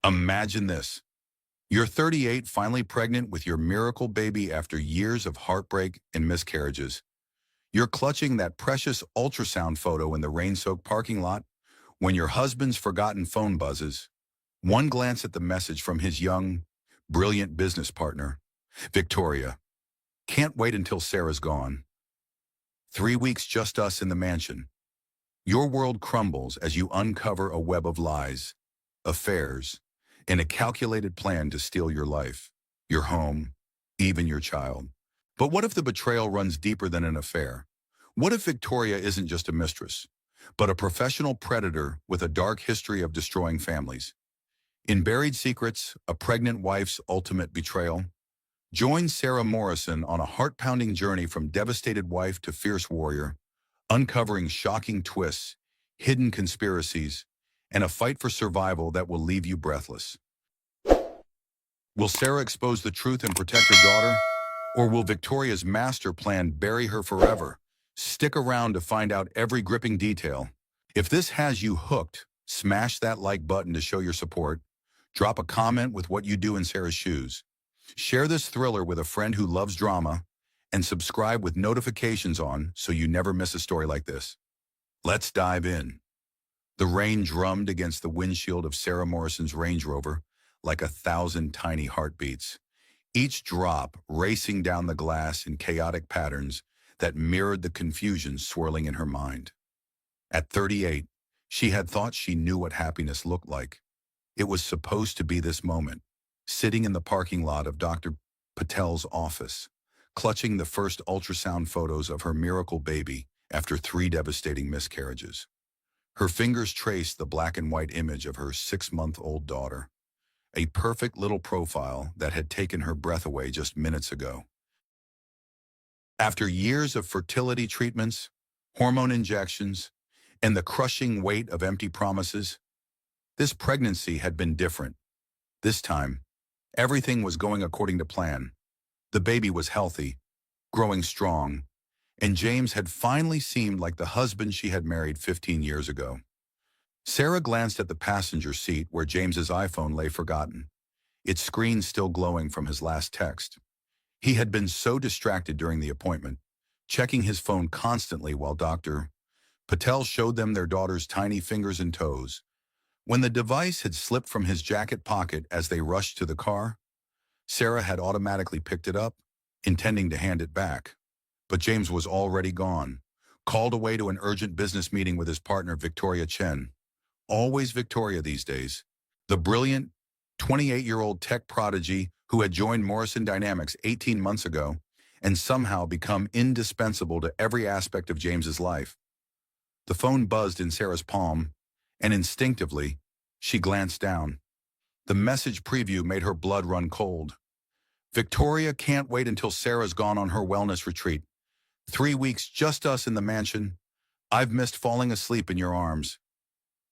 Imagine this. You're 38, finally pregnant with your miracle baby after years of heartbreak and miscarriages. You're clutching that precious ultrasound photo in the rain-soaked parking lot when your husband's forgotten phone buzzes. One glance at the message from his young, brilliant business partner, Victoria. Can't wait until Sarah's gone. 3 weeks just us in the mansion. Your world crumbles as you uncover a web of lies, affairs, and a calculated plan to steal your life, your home, even your child. But what if the betrayal runs deeper than an affair? What if Victoria isn't just a mistress, but a professional predator with a dark history of destroying families? In Buried Secrets, a pregnant wife's ultimate betrayal, join Sarah Morrison on a heart-pounding journey from devastated wife to fierce warrior, uncovering shocking twists, hidden conspiracies, and a fight for survival that will leave you breathless. Will Sarah expose the truth and protect her daughter? Or will Victoria's master plan bury her forever? Stick around to find out every gripping detail. If this has you hooked, smash that like button to show your support. Drop a comment with what you do in Sarah's shoes. Share this thriller with a friend who loves drama, and subscribe with notifications on so you never miss a story like this. Let's dive in. The rain drummed against the windshield of Sarah Morrison's Range Rover like 1,000 tiny heartbeats, each drop racing down the glass in chaotic patterns that mirrored the confusion swirling in her mind. At 38, she had thought she knew what happiness looked like. It was supposed to be this moment, sitting in the parking lot of Dr. Patel's office, clutching the first ultrasound photos of her miracle baby after 3 devastating miscarriages. Her fingers traced the black and white image of her 6-month-old daughter, a perfect little profile that had taken her breath away just minutes ago. After years of fertility treatments, hormone injections, and the crushing weight of empty promises, this pregnancy had been different. This time, everything was going according to plan. The baby was healthy, growing strong, and James had finally seemed like the husband she had married 15 years ago. Sarah glanced at the passenger seat where James's iPhone lay forgotten, its screen still glowing from his last text. He had been so distracted during the appointment, checking his phone constantly while Dr. Patel showed them their daughter's tiny fingers and toes. When the device had slipped from his jacket pocket as they rushed to the car, Sarah had automatically picked it up, intending to hand it back. But James was already gone, called away to an urgent business meeting with his partner, Victoria Chen. Always Victoria these days. The brilliant 28-year-old tech prodigy who had joined Morrison Dynamics 18 months ago and somehow become indispensable to every aspect of James's life. The phone buzzed in Sarah's palm, and instinctively, she glanced down. The message preview made her blood run cold. Victoria can't wait until Sarah's gone on her wellness retreat. 3 weeks just us in the mansion. I've missed falling asleep in your arms.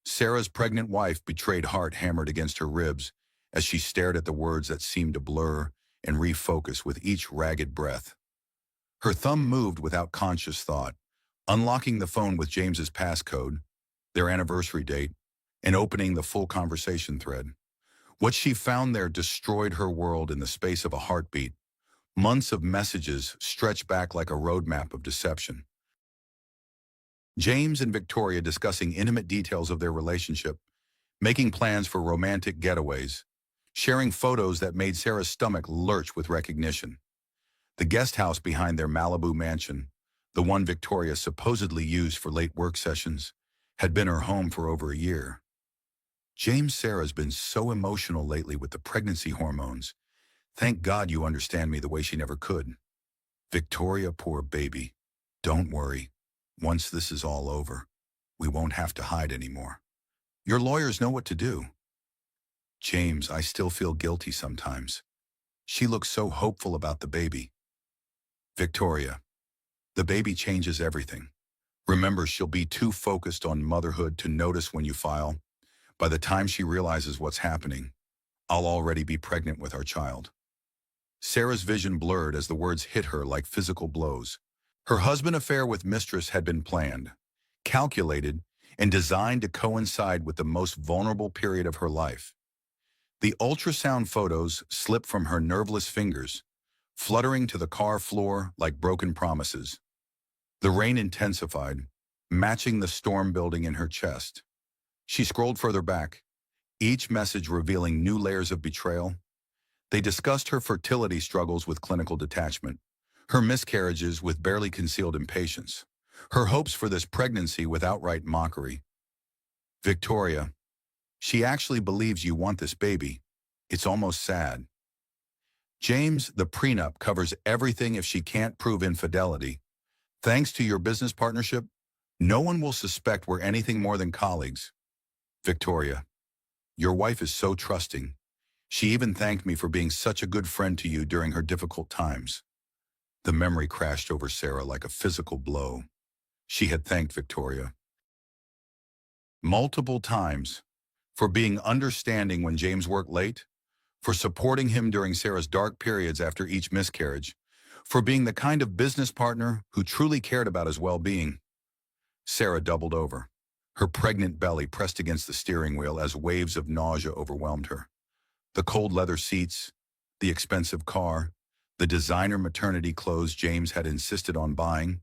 Sarah's pregnant wife betrayed heart hammered against her ribs as she stared at the words that seemed to blur and refocus with each ragged breath. Her thumb moved without conscious thought, unlocking the phone with James's passcode, their anniversary date, and opening the full conversation thread. What she found there destroyed her world in the space of a heartbeat. Months of messages stretched back like a roadmap of deception. James and Victoria discussing intimate details of their relationship, making plans for romantic getaways, sharing photos that made Sarah's stomach lurch with recognition. The guest house behind their Malibu mansion, the one Victoria supposedly used for late work sessions, had been her home for over a year. Sarah's been so emotional lately with the pregnancy hormones. Thank God you understand me the way she never could. Victoria, poor baby. Don't worry. Once this is all over, we won't have to hide anymore. Your lawyers know what to do. James, I still feel guilty sometimes. She looks so hopeful about the baby. Victoria, the baby changes everything. Remember, she'll be too focused on motherhood to notice when you file. By the time she realizes what's happening, I'll already be pregnant with our child. Sarah's vision blurred as the words hit her like physical blows. Her husband affair with Mistress had been planned, calculated, and designed to coincide with the most vulnerable period of her life. The ultrasound photos slipped from her nerveless fingers, fluttering to the car floor like broken promises. The rain intensified, matching the storm building in her chest. She scrolled further back, each message revealing new layers of betrayal. They discussed her fertility struggles with clinical detachment, her miscarriages with barely concealed impatience, her hopes for this pregnancy with outright mockery. Victoria, she actually believes you want this baby. It's almost sad. James, the prenup covers everything if she can't prove infidelity. Thanks to your business partnership, no one will suspect we're anything more than colleagues. Victoria, your wife is so trusting. She even thanked me for being such a good friend to you during her difficult times. The memory crashed over Sarah like a physical blow. She had thanked Victoria multiple times for being understanding when James worked late, for supporting him during Sarah's dark periods after each miscarriage, for being the kind of business partner who truly cared about his well-being. Sarah doubled over, her pregnant belly pressed against the steering wheel as waves of nausea overwhelmed her. The cold leather seats, the expensive car, the designer maternity clothes James had insisted on buying,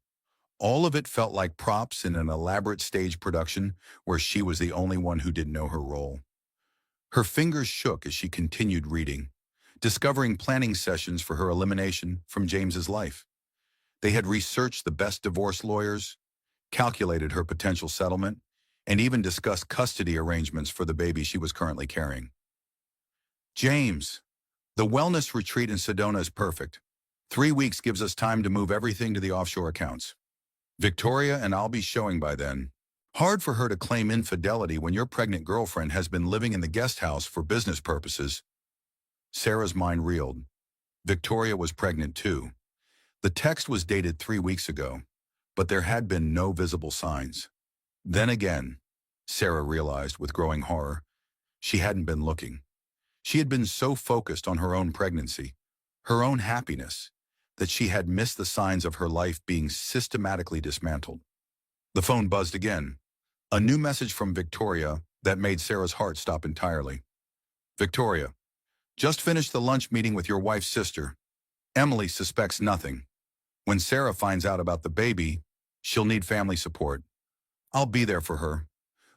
all of it felt like props in an elaborate stage production where she was the only one who didn't know her role. Her fingers shook as she continued reading, discovering planning sessions for her elimination from James's life. They had researched the best divorce lawyers, calculated her potential settlement, and even discussed custody arrangements for the baby she was currently carrying. James, the wellness retreat in Sedona is perfect. 3 weeks gives us time to move everything to the offshore accounts. Victoria and I'll be showing by then. Hard for her to claim infidelity when your pregnant girlfriend has been living in the guest house for business purposes. Sarah's mind reeled. Victoria was pregnant too. The text was dated 3 weeks ago, but there had been no visible signs. Then again, Sarah realized with growing horror, she hadn't been looking. She had been so focused on her own pregnancy, her own happiness, that she had missed the signs of her life being systematically dismantled. The phone buzzed again, a new message from Victoria that made Sarah's heart stop entirely. Victoria, just finished the lunch meeting with your wife's sister. Emily suspects nothing. When Sarah finds out about the baby, she'll need family support. I'll be there for her.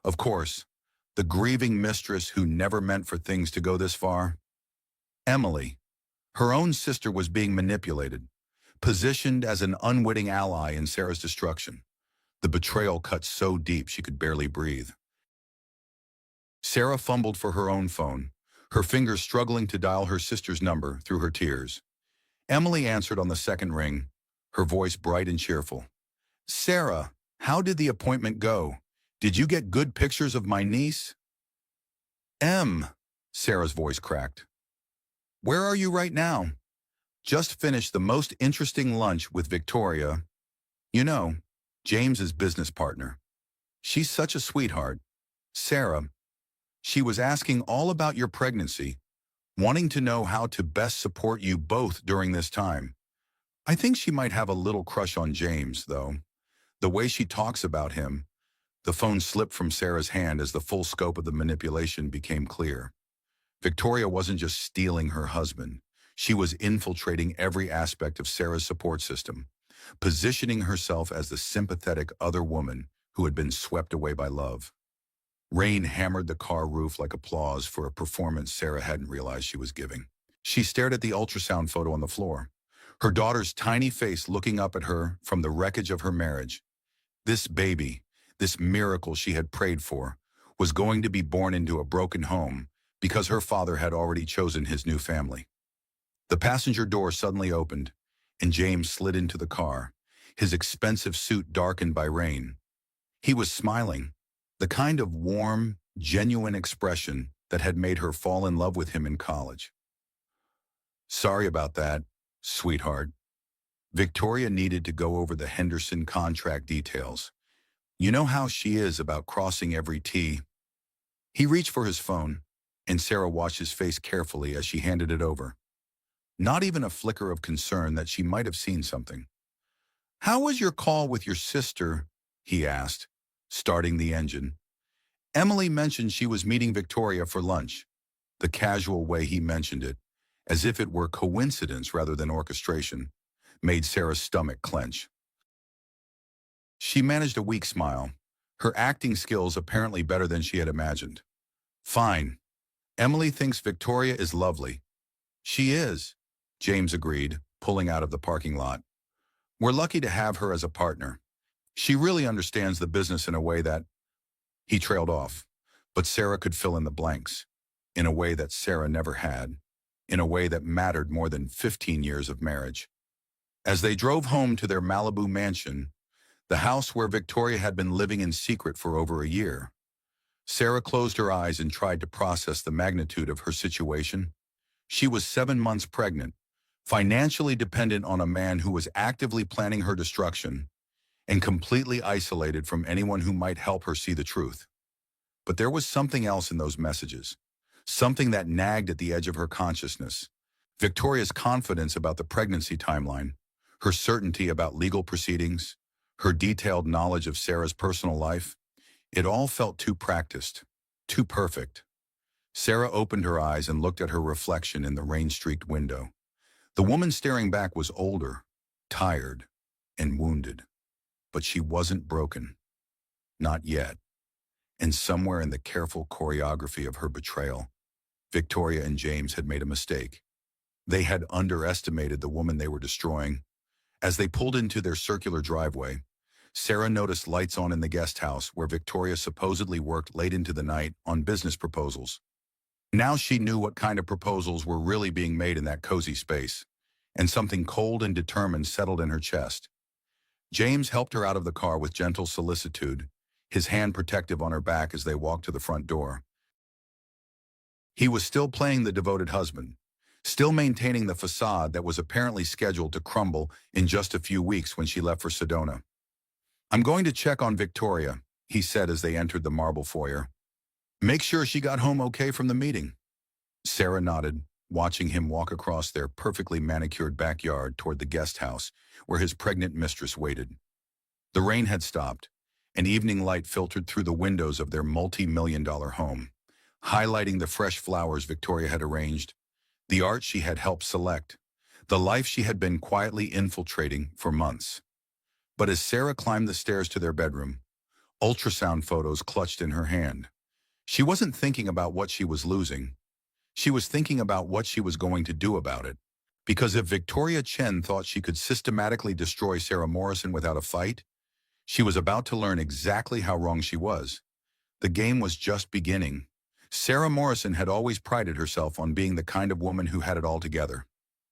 Of course, the grieving mistress who never meant for things to go this far. Emily, her own sister, was being manipulated, positioned as an unwitting ally in Sarah's destruction. The betrayal cut so deep she could barely breathe. Sarah fumbled for her own phone, her fingers struggling to dial her sister's number through her tears. Emily answered on the second ring, her voice bright and cheerful. Sarah, how did the appointment go? Did you get good pictures of my niece? Sarah's voice cracked. Where are you right now? Just finished the most interesting lunch with Victoria. You know, James's business partner. She's such a sweetheart. Sarah, she was asking all about your pregnancy, wanting to know how to best support you both during this time. I think she might have a little crush on James, though. The way she talks about him. The phone slipped from Sarah's hand as the full scope of the manipulation became clear. Victoria wasn't just stealing her husband. She was infiltrating every aspect of Sarah's support system, positioning herself as the sympathetic other woman who had been swept away by love. Rain hammered the car roof like applause for a performance Sarah hadn't realized she was giving. She stared at the ultrasound photo on the floor, her daughter's tiny face looking up at her from the wreckage of her marriage. This baby, this miracle she had prayed for, was going to be born into a broken home because her father had already chosen his new family. The passenger door suddenly opened, and James slid into the car, his expensive suit darkened by rain. He was smiling, the kind of warm, genuine expression that had made her fall in love with him in college. Sorry about that, sweetheart. Victoria needed to go over the Henderson contract details. You know how she is about crossing every T. He reached for his phone, and Sarah watched his face carefully as she handed it over. Not even a flicker of concern that she might have seen something. How was your call with your sister? He asked, starting the engine. Emily mentioned she was meeting Victoria for lunch. The casual way he mentioned it, as if it were coincidence rather than orchestration, made Sarah's stomach clench. She managed a weak smile, her acting skills apparently better than she had imagined. Fine. Emily thinks Victoria is lovely. She is, James agreed, pulling out of the parking lot. We're lucky to have her as a partner. She really understands the business in a way that... He trailed off, but Sarah could fill in the blanks, in a way that Sarah never had, in a way that mattered more than 15 years of marriage. As they drove home to their Malibu mansion, the house where Victoria had been living in secret for over a year, Sarah closed her eyes and tried to process the magnitude of her situation. She was 7 months pregnant, financially dependent on a man who was actively planning her destruction, and completely isolated from anyone who might help her see the truth. But there was something else in those messages, something that nagged at the edge of her consciousness. Victoria's confidence about the pregnancy timeline, her certainty about legal proceedings, her detailed knowledge of Sarah's personal life, it all felt too practiced, too perfect. Sarah opened her eyes and looked at her reflection in the rain-streaked window. The woman staring back was older, tired, and wounded. But she wasn't broken. Not yet. And somewhere in the careful choreography of her betrayal, Victoria and James had made a mistake. They had underestimated the woman they were destroying. As they pulled into their circular driveway, Sarah noticed lights on in the guest house where Victoria supposedly worked late into the night on business proposals. Now she knew what kind of proposals were really being made in that cozy space, and something cold and determined settled in her chest. James helped her out of the car with gentle solicitude, his hand protective on her back as they walked to the front door. He was still playing the devoted husband, still maintaining the facade that was apparently scheduled to crumble in just a few weeks when she left for Sedona. "I'm going to check on Victoria," he said as they entered the marble foyer. "Make sure she got home okay from the meeting." Sarah nodded, watching him walk across their perfectly manicured backyard toward the guest house where his pregnant mistress waited. The rain had stopped, and evening light filtered through the windows of their multi-million-dollar home, highlighting the fresh flowers Victoria had arranged, the art she had helped select, the life she had been quietly infiltrating for months. But as Sarah climbed the stairs to their bedroom, ultrasound photos clutched in her hand. She wasn't thinking about what she was losing. She was thinking about what she was going to do about it. Because if Victoria Chen thought she could systematically destroy Sarah Morrison without a fight, she was about to learn exactly how wrong she was. The game was just beginning. Sarah Morrison had always prided herself on being the kind of woman who had it all together.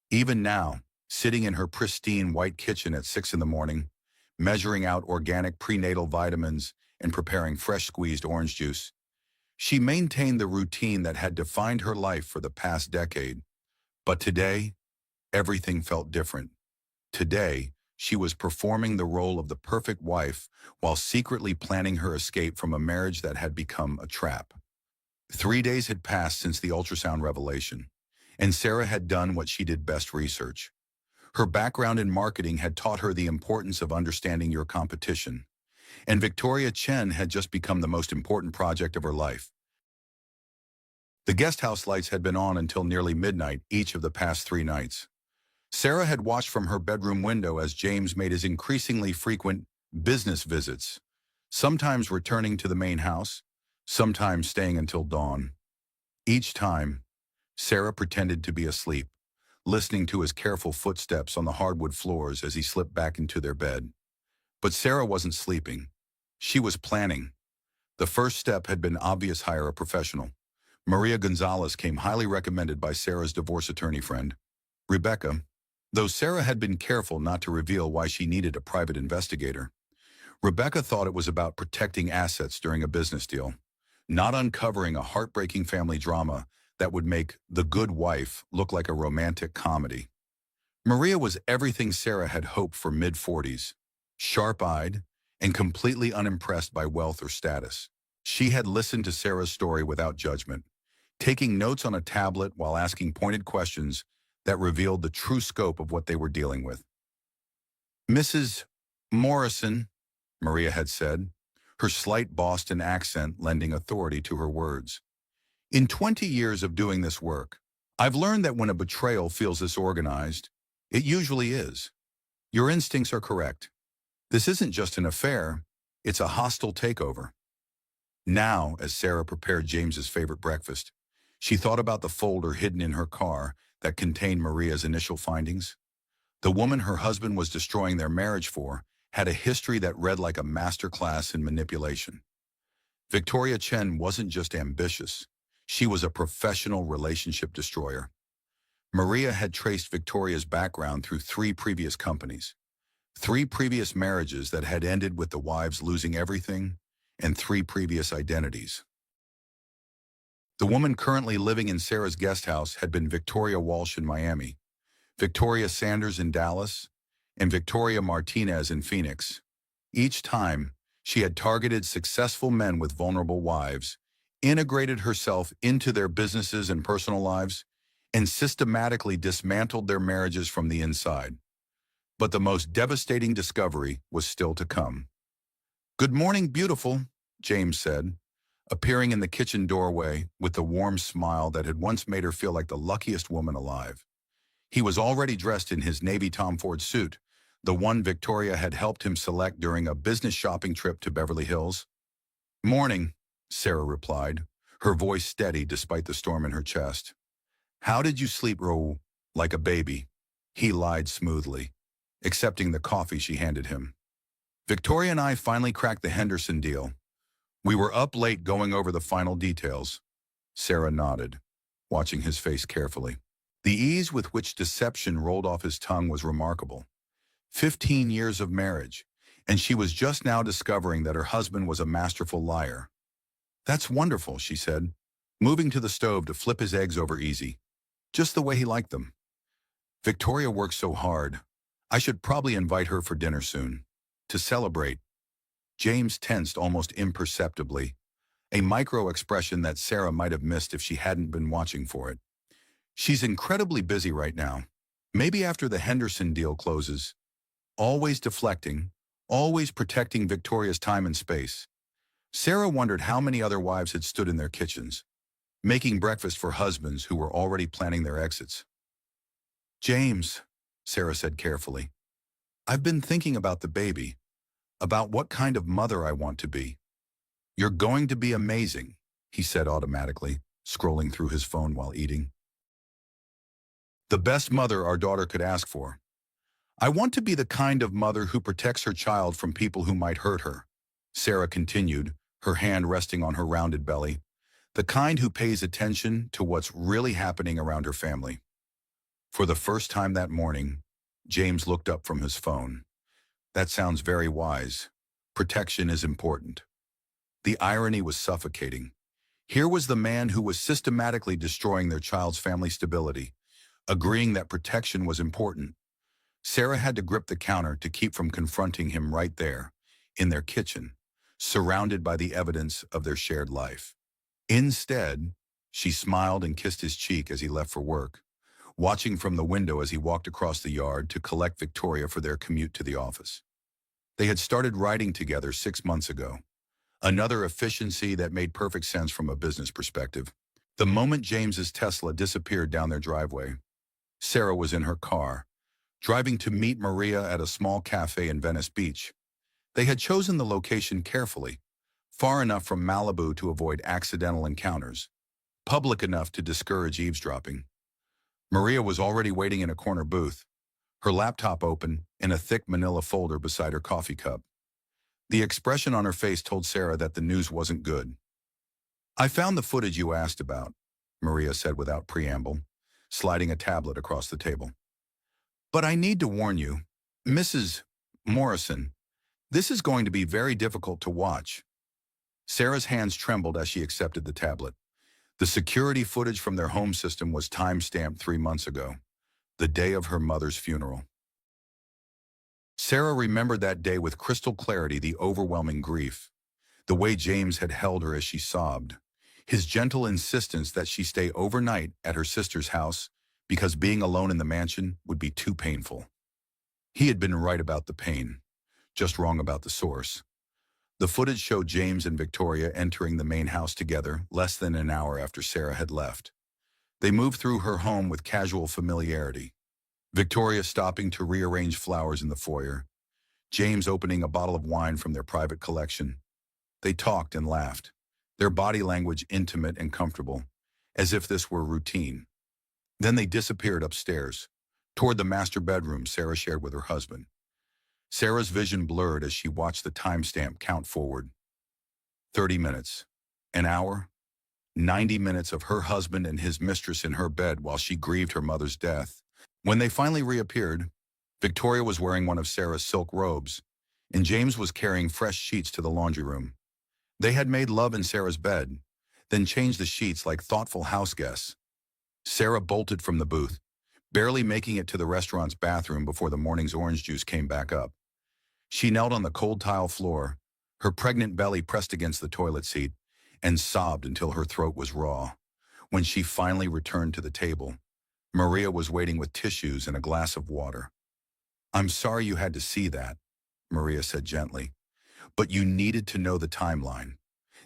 Even now, sitting in her pristine white kitchen at 6 in the morning, measuring out organic prenatal vitamins and preparing fresh squeezed orange juice, she maintained the routine that had defined her life for the past decade. But today, everything felt different. Today, she was performing the role of the perfect wife while secretly planning her escape from a marriage that had become a trap. 3 days had passed since the ultrasound revelation, and Sarah had done what she did best: research. Her background in marketing had taught her the importance of understanding your competition, and Victoria Chen had just become the most important project of her life. The guest house lights had been on until nearly midnight each of the past 3 nights. Sarah had watched from her bedroom window as James made his increasingly frequent business visits, sometimes returning to the main house, sometimes staying until dawn. Each time, Sarah pretended to be asleep, listening to his careful footsteps on the hardwood floors as he slipped back into their bed. But Sarah wasn't sleeping. She was planning. The first step had been obvious: hire a professional. Maria Gonzalez came highly recommended by Sarah's divorce attorney friend, Rebecca. Though Sarah had been careful not to reveal why she needed a private investigator, Rebecca thought it was about protecting assets during a business deal, not uncovering a heartbreaking family drama that would make The Good Wife look like a romantic comedy. Maria was everything Sarah had hoped for: mid-40s, sharp-eyed, and completely unimpressed by wealth or status. She had listened to Sarah's story without judgment, taking notes on a tablet while asking pointed questions that revealed the true scope of what they were dealing with. "Mrs. Morrison," Maria had said, her slight Boston accent lending authority to her words. In 20 years of doing this work, I've learned that when a betrayal feels disorganized, it usually is. Your instincts are correct. This isn't just an affair, it's a hostile takeover. Now, as Sarah prepared James's favorite breakfast, she thought about the folder hidden in her car that contained Maria's initial findings. The woman her husband was destroying their marriage for had a history that read like a masterclass in manipulation. Victoria Chen wasn't just ambitious. She was a professional relationship destroyer. Maria had traced Victoria's background through 3 previous companies, 3 previous marriages that had ended with the wives losing everything, and 3 previous identities. The woman currently living in Sarah's guest house had been Victoria Walsh in Miami, Victoria Sanders in Dallas, and Victoria Martinez in Phoenix. Each time, she had targeted successful men with vulnerable wives, integrated herself into their businesses and personal lives, and systematically dismantled their marriages from the inside. But the most devastating discovery was still to come. "Good morning, beautiful," James said, appearing in the kitchen doorway with the warm smile that had once made her feel like the luckiest woman alive. He was already dressed in his navy Tom Ford suit, the one Victoria had helped him select during a business shopping trip to Beverly Hills. "Morning," Sarah replied, her voice steady despite the storm in her chest. "How did you sleep, Ro? Like a baby?" He lied smoothly, accepting the coffee she handed him. "Victoria and I finally cracked the Henderson deal. We were up late going over the final details." Sarah nodded, watching his face carefully. The ease with which deception rolled off his tongue was remarkable. 15 years of marriage, and she was just now discovering that her husband was a masterful liar. "That's wonderful," she said, moving to the stove to flip his eggs over easy, just the way he liked them. "Victoria works so hard. I should probably invite her for dinner soon. To celebrate." James tensed almost imperceptibly, a micro-expression that Sarah might have missed if she hadn't been watching for it. "She's incredibly busy right now. Maybe after the Henderson deal closes." Always deflecting, always protecting Victoria's time and space. Sarah wondered how many other wives had stood in their kitchens, making breakfast for husbands who were already planning their exits. "James," Sarah said carefully, "I've been thinking about the baby, about what kind of mother I want to be." "You're going to be amazing," he said automatically, scrolling through his phone while eating. "The best mother our daughter could ask for. I want to be the kind of mother who protects her child from people who might hurt her," Sarah continued, her hand resting on her rounded belly. "The kind who pays attention to what's really happening around her family." For the first time that morning, James looked up from his phone. "That sounds very wise. Protection is important." The irony was suffocating. Here was the man who was systematically destroying their child's family stability, agreeing that protection was important. Sarah had to grip the counter to keep from confronting him right there, in their kitchen, surrounded by the evidence of their shared life. Instead, she smiled and kissed his cheek as he left for work, watching from the window as he walked across the yard to collect Victoria for their commute to the office. They had started riding together 6 months ago, another efficiency that made perfect sense from a business perspective. The moment James's Tesla disappeared down their driveway, Sarah was in her car, driving to meet Maria at a small cafe in Venice Beach. They had chosen the location carefully, far enough from Malibu to avoid accidental encounters, public enough to discourage eavesdropping. Maria was already waiting in a corner booth, her laptop open and a thick manila folder beside her coffee cup. The expression on her face told Sarah that the news wasn't good. "I found the footage you asked about," Maria said without preamble, sliding a tablet across the table. "But I need to warn you, Mrs. Morrison, this is going to be very difficult to watch." Sarah's hands trembled as she accepted the tablet. The security footage from their home system was time-stamped 3 months ago, the day of her mother's funeral. Sarah remembered that day with crystal clarity, the overwhelming grief, the way James had held her as she sobbed, his gentle insistence that she stay overnight at her sister's house because being alone in the mansion would be too painful. He had been right about the pain, just wrong about the source. The footage showed James and Victoria entering the main house together less than an hour after Sarah had left. They moved through her home with casual familiarity. Victoria stopping to rearrange flowers in the foyer, James opening a bottle of wine from their private collection. They talked and laughed, their body language intimate and comfortable, as if this were routine. Then they disappeared upstairs, toward the master bedroom Sarah shared with her husband. Sarah's vision blurred as she watched the timestamp count forward. 30 minutes, an hour, 90 minutes of her husband and his mistress in her bed while she grieved her mother's death. When they finally reappeared, Victoria was wearing one of Sarah's silk robes, and James was carrying fresh sheets to the laundry room. They had made love in Sarah's bed, then changed the sheets like thoughtful house guests. Sarah bolted from the booth, barely making it to the restaurant's bathroom before the morning's orange juice came back up. She knelt on the cold tile floor, her pregnant belly pressed against the toilet seat, and sobbed until her throat was raw. When she finally returned to the table, Maria was waiting with tissues and a glass of water. "I'm sorry you had to see that," Maria said gently, "but you needed to know the timeline.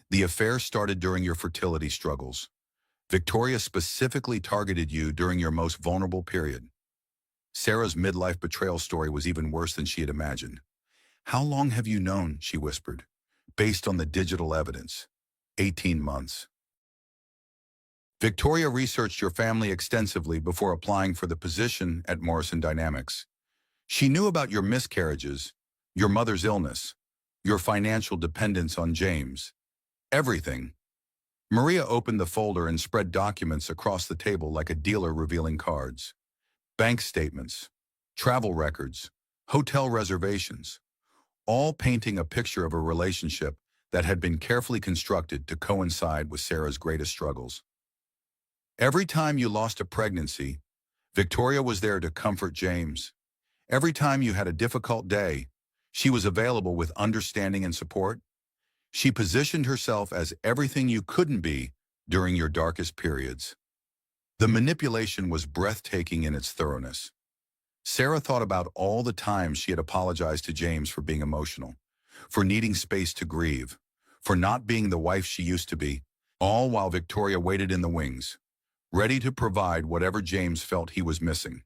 The affair started during your fertility struggles. Victoria specifically targeted you during your most vulnerable period." Sarah's midlife betrayal story was even worse than she had imagined. "How long have you known?" she whispered. "Based on the digital evidence." 18 months. Victoria researched your family extensively before applying for the position at Morrison Dynamics. She knew about your miscarriages, your mother's illness, your financial dependence on James. Everything. Maria opened the folder and spread documents across the table like a dealer revealing cards. Bank statements, travel records, hotel reservations, all painting a picture of a relationship that had been carefully constructed to coincide with Sarah's greatest struggles. Every time you lost a pregnancy, Victoria was there to comfort James. Every time you had a difficult day, she was available with understanding and support. She positioned herself as everything you couldn't be during your darkest periods. The manipulation was breathtaking in its thoroughness. Sarah thought about all the times she had apologized to James for being emotional, for needing space to grieve, for not being the wife she used to be, all while Victoria waited in the wings, ready to provide whatever James felt he was missing.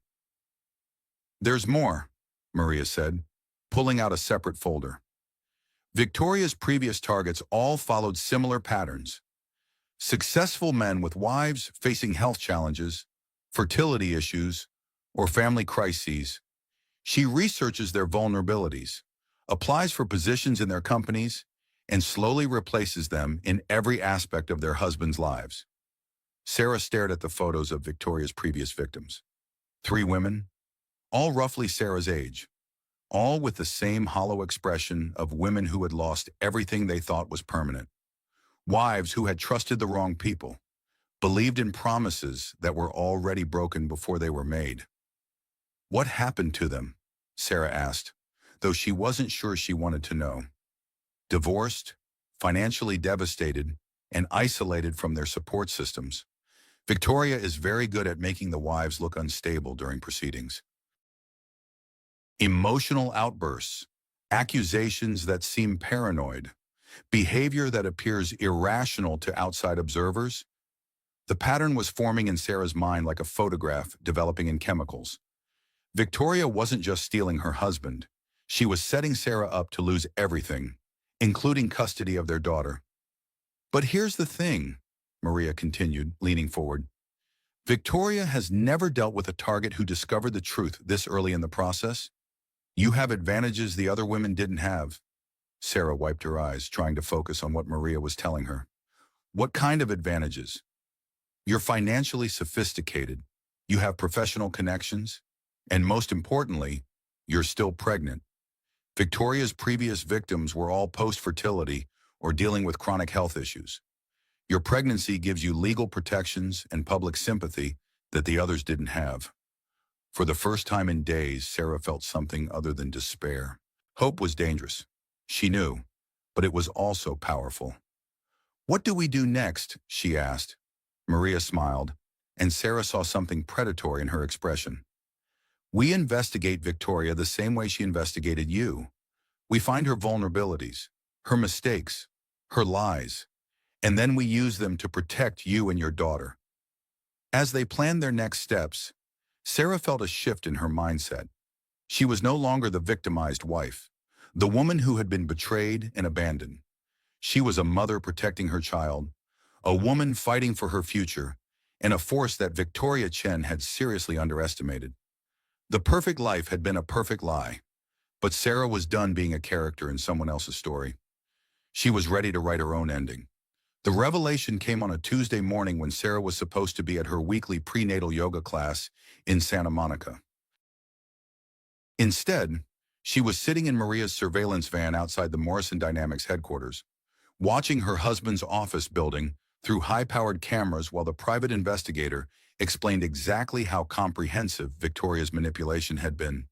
"There's more," Maria said, pulling out a separate folder. Victoria's previous targets all followed similar patterns. Successful men with wives facing health challenges, fertility issues, or family crises. She researches their vulnerabilities, applies for positions in their companies, and slowly replaces them in every aspect of their husbands' lives. Sarah stared at the photos of Victoria's previous victims. 3 women, all roughly Sarah's age, all with the same hollow expression of women who had lost everything they thought was permanent. Wives who had trusted the wrong people, believed in promises that were already broken before they were made. "What happened to them?" Sarah asked, though she wasn't sure she wanted to know. Divorced, financially devastated, and isolated from their support systems. Victoria is very good at making the wives look unstable during proceedings. Emotional outbursts, accusations that seem paranoid, behavior that appears irrational to outside observers. The pattern was forming in Sarah's mind like a photograph developing in chemicals. Victoria wasn't just stealing her husband. She was setting Sarah up to lose everything, including custody of their daughter. "But here's the thing," Maria continued, leaning forward. "Victoria has never dealt with a target who discovered the truth this early in the process. You have advantages the other women didn't have." Sarah wiped her eyes, trying to focus on what Maria was telling her. "What kind of advantages?" "You're financially sophisticated. You have professional connections. And most importantly, you're still pregnant. Victoria's previous victims were all post-fertility or dealing with chronic health issues. Your pregnancy gives you legal protections and public sympathy that the others didn't have." For the first time in days, Sarah felt something other than despair. Hope was dangerous. She knew, but it was also powerful. "What do we do next?" she asked. Maria smiled, and Sarah saw something predatory in her expression. "We investigate Victoria the same way she investigated you. We find her vulnerabilities. her mistakes, her lies, and then we use them to protect you and your daughter. As they planned their next steps, Sarah felt a shift in her mindset. She was no longer the victimized wife, the woman who had been betrayed and abandoned. She was a mother protecting her child, a woman fighting for her future, and a force that Victoria Chen had seriously underestimated. The perfect life had been a perfect lie, but Sarah was done being a character in someone else's story. She was ready to write her own ending. The revelation came on a Tuesday morning when Sarah was supposed to be at her weekly prenatal yoga class in Santa Monica. Instead, she was sitting in Maria's surveillance van outside the Morrison Dynamics headquarters, watching her husband's office building through high-powered cameras while the private investigator explained exactly how comprehensive Victoria's manipulation had been.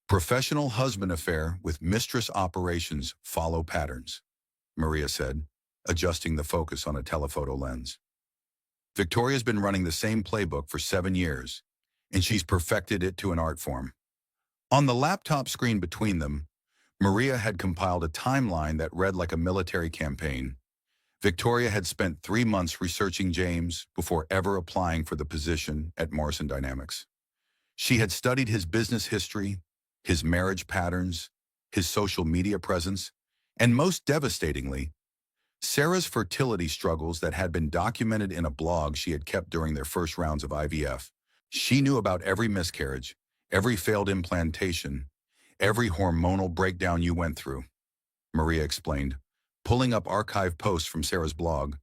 Professional husband affair with mistress operations follow patterns, Maria said, adjusting the focus on a telephoto lens. Victoria's been running the same playbook for 7 years, and she's perfected it to an art form. On the laptop screen between them, Maria had compiled a timeline that read like a military campaign. Victoria had spent 3 months researching James before ever applying for the position at Morrison Dynamics. She had studied his business history, his marriage patterns, his social media presence, and most devastatingly, Sarah's fertility struggles that had been documented in a blog she had kept during their first rounds of IVF. She knew about every miscarriage, every failed implantation, every hormonal breakdown you went through, Maria explained, pulling up archive posts from Sarah's blog.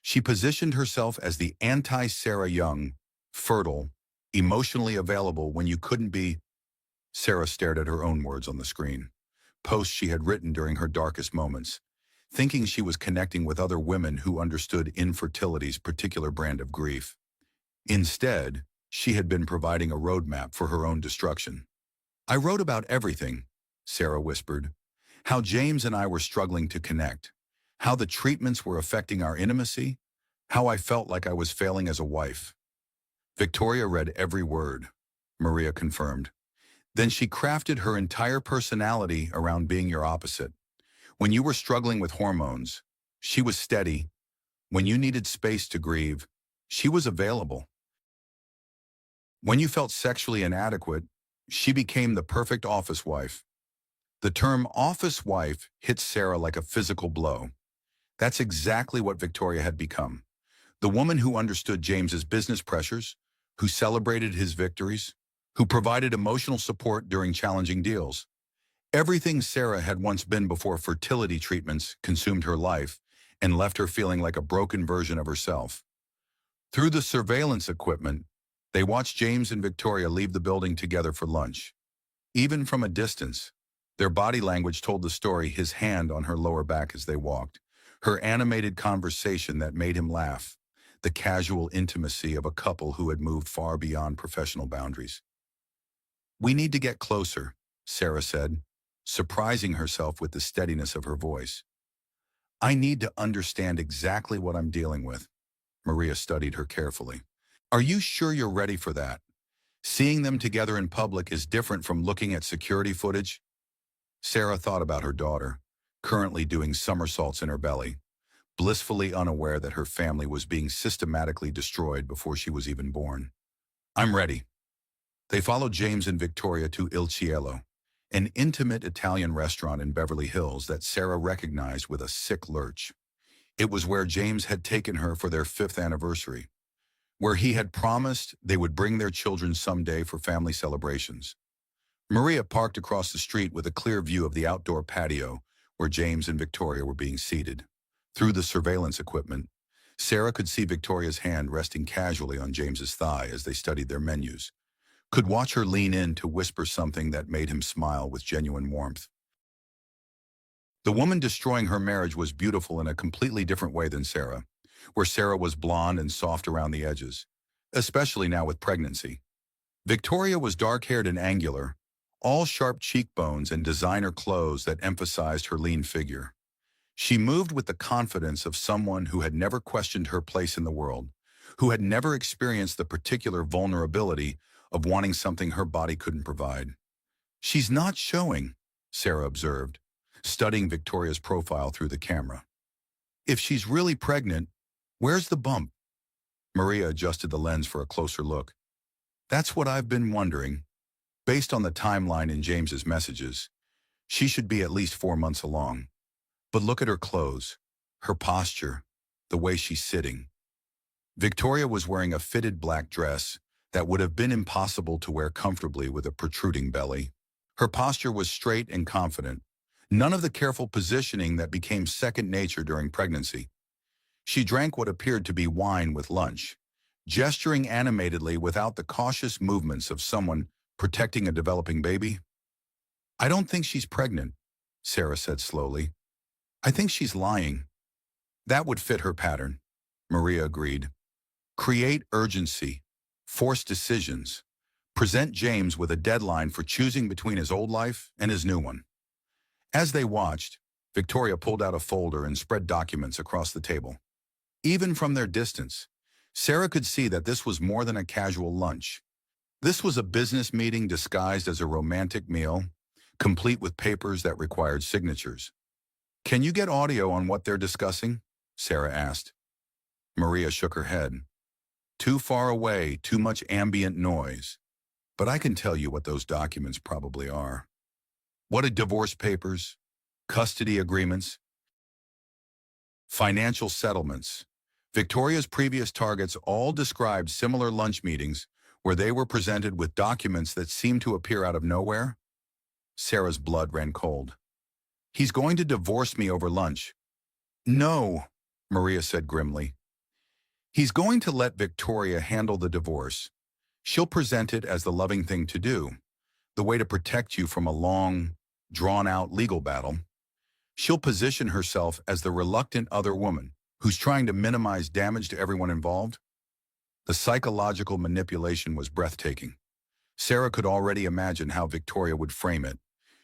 She positioned herself as the anti-Sarah Young, fertile, emotionally available when you couldn't be. Sarah stared at her own words on the screen, posts she had written during her darkest moments, thinking she was connecting with other women who understood infertility's particular brand of grief. Instead, she had been providing a roadmap for her own destruction. I wrote about everything, Sarah whispered. How James and I were struggling to connect, how the treatments were affecting our intimacy, how I felt like I was failing as a wife. Victoria read every word, Maria confirmed. Then she crafted her entire personality around being your opposite. When you were struggling with hormones, she was steady. When you needed space to grieve, she was available. When you felt sexually inadequate, she became the perfect office wife. The term office wife hit Sarah like a physical blow. That's exactly what Victoria had become. The woman who understood James's business pressures, who celebrated his victories, who provided emotional support during challenging deals. Everything Sarah had once been before fertility treatments consumed her life and left her feeling like a broken version of herself. Through the surveillance equipment, they watched James and Victoria leave the building together for lunch. Even from a distance, their body language told the story, his hand on her lower back as they walked, her animated conversation that made him laugh, the casual intimacy of a couple who had moved far beyond professional boundaries. We need to get closer, Sarah said, surprising herself with the steadiness of her voice. I need to understand exactly what I'm dealing with. Maria studied her carefully. Are you sure you're ready for that? Seeing them together in public is different from looking at security footage. Sarah thought about her daughter, currently doing somersaults in her belly, blissfully unaware that her family was being systematically destroyed before she was even born. I'm ready. They followed James and Victoria to Il Cielo, an intimate Italian restaurant in Beverly Hills that Sarah recognized with a sick lurch. It was where James had taken her for their 5th anniversary, where he had promised they would bring their children someday for family celebrations. Maria parked across the street with a clear view of the outdoor patio where James and Victoria were being seated. Through the surveillance equipment, Sarah could see Victoria's hand resting casually on James's thigh as they studied their menus, could watch her lean in to whisper something that made him smile with genuine warmth. The woman destroying her marriage was beautiful in a completely different way than Sarah, where Sarah was blonde and soft around the edges, especially now with pregnancy. Victoria was dark-haired and angular, all sharp cheekbones and designer clothes that emphasized her lean figure. She moved with the confidence of someone who had never questioned her place in the world, who had never experienced the particular vulnerability of wanting something her body couldn't provide. She's not showing, Sarah observed. studying Victoria's profile through the camera. If she's really pregnant, where's the bump? Maria adjusted the lens for a closer look. That's what I've been wondering. Based on the timeline in James's messages, she should be at least 4 months along. But look at her clothes, her posture, the way she's sitting. Victoria was wearing a fitted black dress that would have been impossible to wear comfortably with a protruding belly. Her posture was straight and confident, none of the careful positioning that became second nature during pregnancy. She drank what appeared to be wine with lunch, gesturing animatedly without the cautious movements of someone protecting a developing baby. I don't think she's pregnant, Sarah said slowly. I think she's lying. That would fit her pattern, Maria agreed. Create urgency, force decisions, present James with a deadline for choosing between his old life and his new one. As they watched, Victoria pulled out a folder and spread documents across the table. Even from their distance, Sarah could see that this was more than a casual lunch. This was a business meeting disguised as a romantic meal, complete with papers that required signatures. Can you get audio on what they're discussing? Sarah asked. Maria shook her head. Too far away, too much ambient noise. But I can tell you what those documents probably are. What are divorce papers, custody agreements, financial settlements? Victoria's previous targets all described similar lunch meetings where they were presented with documents that seemed to appear out of nowhere. Sarah's blood ran cold. He's going to divorce me over lunch. No, Maria said grimly. He's going to let Victoria handle the divorce. She'll present it as the loving thing to do, the way to protect you from a long, drawn-out legal battle. She'll position herself as the reluctant other woman who's trying to minimize damage to everyone involved. The psychological manipulation was breathtaking. Sarah could already imagine how Victoria would frame it.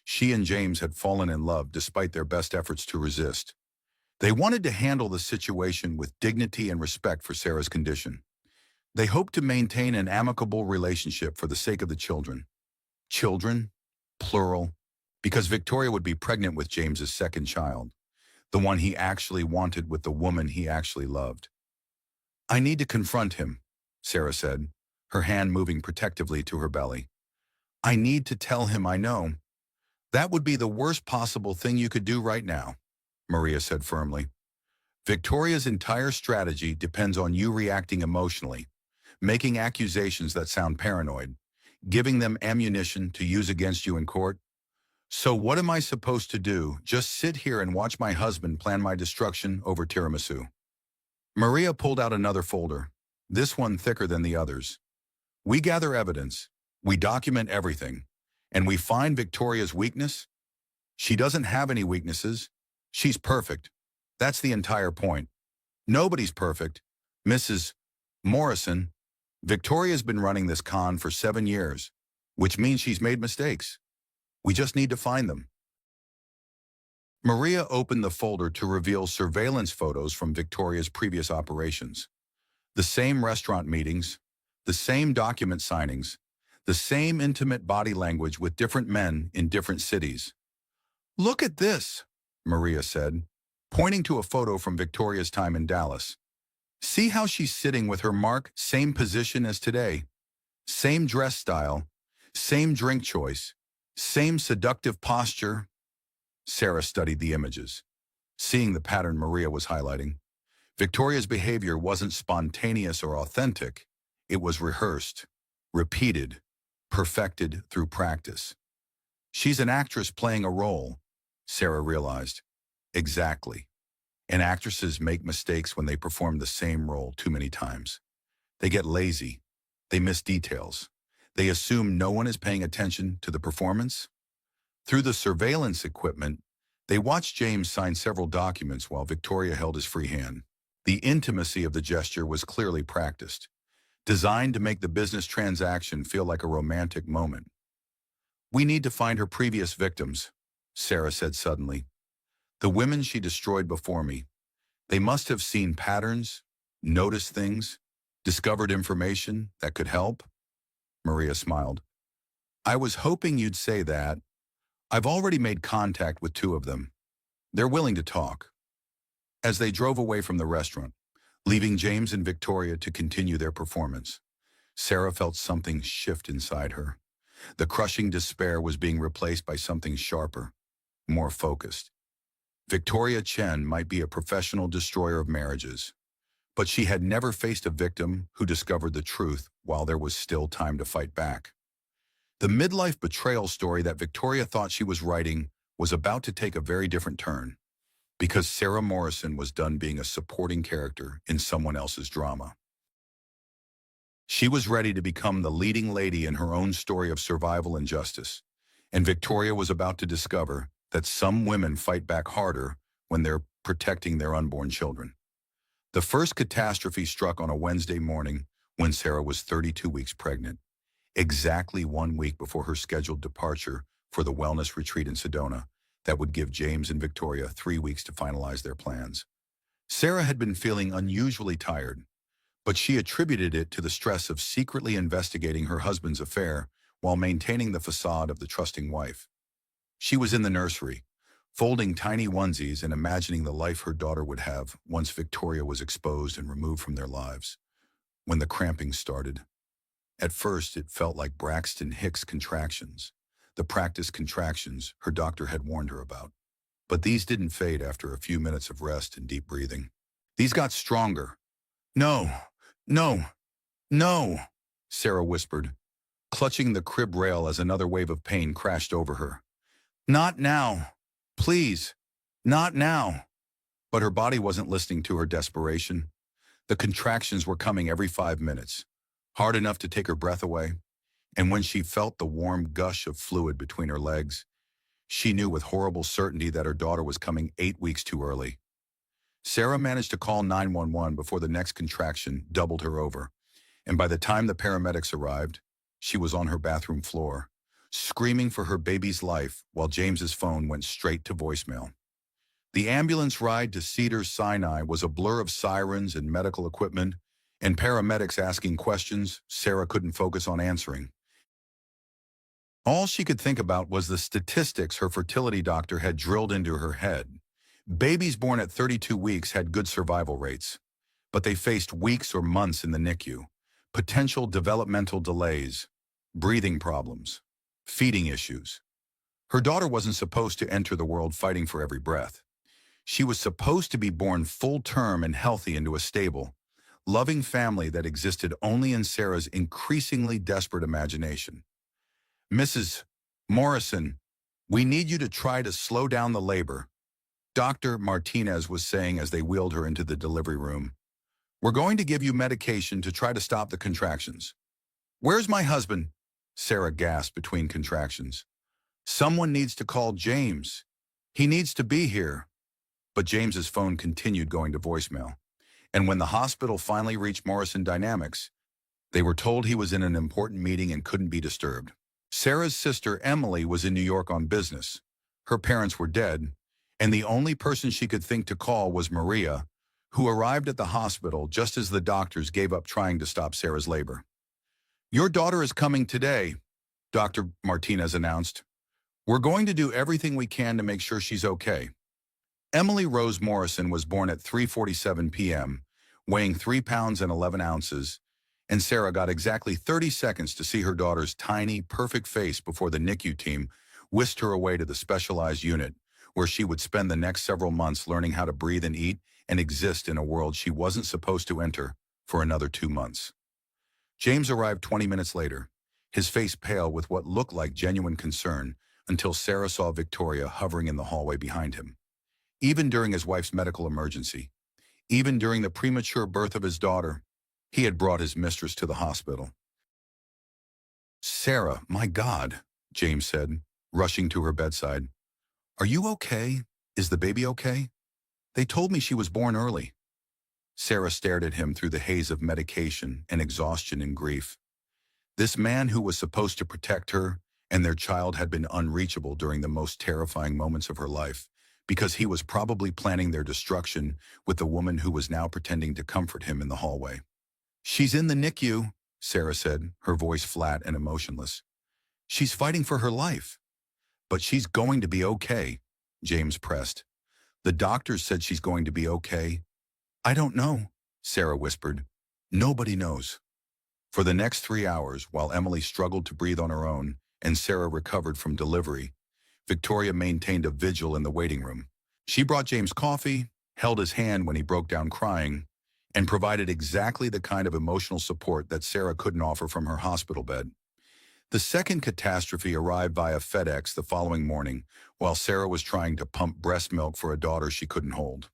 She and James had fallen in love despite their best efforts to resist. They wanted to handle the situation with dignity and respect for Sarah's condition. They hoped to maintain an amicable relationship for the sake of the children. Children, plural, because Victoria would be pregnant with James's second child, the one he actually wanted with the woman he actually loved. I need to confront him, Sarah said, her hand moving protectively to her belly. I need to tell him I know. That would be the worst possible thing you could do right now, Maria said firmly. Victoria's entire strategy depends on you reacting emotionally, making accusations that sound paranoid, giving them ammunition to use against you in court. So what am I supposed to do? Just sit here and watch my husband plan my destruction over tiramisu? Maria pulled out another folder, this one thicker than the others. We gather evidence, we document everything, and we find Victoria's weakness. She doesn't have any weaknesses. She's perfect. That's the entire point. Nobody's perfect. Mrs. Morrison, Victoria's been running this con for 7 years, which means she's made mistakes. We just need to find them. Maria opened the folder to reveal surveillance photos from Victoria's previous operations. The same restaurant meetings, the same document signings, the same intimate body language with different men in different cities. Look at this, Maria said, pointing to a photo from Victoria's time in Dallas. See how she's sitting with her mark, same position as today, same dress style, same drink choice, same seductive posture. Sarah studied the images, seeing the pattern Maria was highlighting. Victoria's behavior wasn't spontaneous or authentic. It was rehearsed, repeated, perfected through practice. She's an actress playing a role, Sarah realized. Exactly. And actresses make mistakes when they perform the same role too many times. They get lazy. They miss details. They assume no one is paying attention to the performance. Through the surveillance equipment, they watched James sign several documents while Victoria held his free hand. The intimacy of the gesture was clearly practiced, designed to make the business transaction feel like a romantic moment. We need to find her previous victims, Sarah said suddenly. The women she destroyed before me. They must have seen patterns, noticed things, discovered information that could help. Maria smiled. I was hoping you'd say that. I've already made contact with two of them. They're willing to talk. As they drove away from the restaurant, leaving James and Victoria to continue their performance, Sarah felt something shift inside her. The crushing despair was being replaced by something sharper, more focused. Victoria Chen might be a professional destroyer of marriages, but she had never faced a victim who discovered the truth while there was still time to fight back. The midlife betrayal story that Victoria thought she was writing was about to take a very different turn, because Sarah Morrison was done being a supporting character in someone else's drama. She was ready to become the leading lady in her own story of survival and justice, and Victoria was about to discover that some women fight back harder when they're protecting their unborn children. The first catastrophe struck on a Wednesday morning when Sarah was 32 weeks pregnant, exactly 1 week before her scheduled departure for the wellness retreat in Sedona that would give James and Victoria 3 weeks to finalize their plans. Sarah had been feeling unusually tired, but she attributed it to the stress of secretly investigating her husband's affair while maintaining the facade of the trusting wife. She was in the nursery, folding tiny onesies and imagining the life her daughter would have once Victoria was exposed and removed from their lives. When the cramping started, at first it felt like Braxton Hicks contractions, the practice contractions her doctor had warned her about. But these didn't fade after a few minutes of rest and deep breathing. These got stronger. No, no, no, Sarah whispered, clutching the crib rail as another wave of pain crashed over her. Not now. Please, not now. But her body wasn't listening to her desperation. The contractions were coming every 5 minutes, hard enough to take her breath away, and when she felt the warm gush of fluid between her legs, she knew with horrible certainty that her daughter was coming 8 weeks too early. Sarah managed to call 911 before the next contraction doubled her over, and by the time the paramedics arrived, she was on her bathroom floor, screaming for her baby's life while James's phone went straight to voicemail. The ambulance ride to Cedars-Sinai was a blur of sirens and medical equipment, and paramedics asking questions Sarah couldn't focus on answering. All she could think about was the statistics her fertility doctor had drilled into her head. Babies born at 32 weeks had good survival rates, but they faced weeks or months in the NICU, potential developmental delays, breathing problems, feeding issues. Her daughter wasn't supposed to enter the world fighting for every breath. She was supposed to be born full-term and healthy into a stable, loving family that existed only in Sarah's increasingly desperate imagination. Mrs. Morrison, we need you to try to slow down the labor, Dr. Martinez was saying as they wheeled her into the delivery room. We're going to give you medication to try to stop the contractions. Where's my husband? Sarah gasped between contractions. Someone needs to call James. He needs to be here. But James's phone continued going to voicemail. And when the hospital finally reached Morrison Dynamics, they were told he was in an important meeting and couldn't be disturbed. Sarah's sister Emily was in New York on business. Her parents were dead, and the only person she could think to call was Maria, who arrived at the hospital just as the doctors gave up trying to stop Sarah's labor. Your daughter is coming today, Dr. Martinez announced. We're going to do everything we can to make sure she's okay. Emily Rose Morrison was born at 3:47 p.m., weighing 3 pounds and 11 ounces, and Sarah got exactly 30 seconds to see her daughter's tiny, perfect face before the NICU team whisked her away to the specialized unit, where she would spend the next several months learning how to breathe and eat and exist in a world she wasn't supposed to enter for another 2 months. James arrived 20 minutes later, his face pale with what looked like genuine concern, until Sarah saw Victoria hovering in the hallway behind him. Even during his wife's medical emergency, even during the premature birth of his daughter, he had brought his mistress to the hospital. Sarah, my God, James said, rushing to her bedside. Are you okay? Is the baby okay? They told me she was born early. Sarah stared at him through the haze of medication and exhaustion and grief. This man who was supposed to protect her and their child had been unreachable during the most terrifying moments of her life, because he was probably planning their destruction with the woman who was now pretending to comfort him in the hallway. She's in the NICU, Sarah said, her voice flat and emotionless. She's fighting for her life. But she's going to be okay, James pressed. The doctors said she's going to be okay. I don't know, Sarah whispered. Nobody knows. For the next 3 hours, while Emily struggled to breathe on her own and Sarah recovered from delivery, Victoria maintained a vigil in the waiting room. She brought James coffee, held his hand when he broke down crying, and provided exactly the kind of emotional support that Sarah couldn't offer from her hospital bed. The second catastrophe arrived via FedEx the following morning, while Sarah was trying to pump breast milk for a daughter she couldn't hold.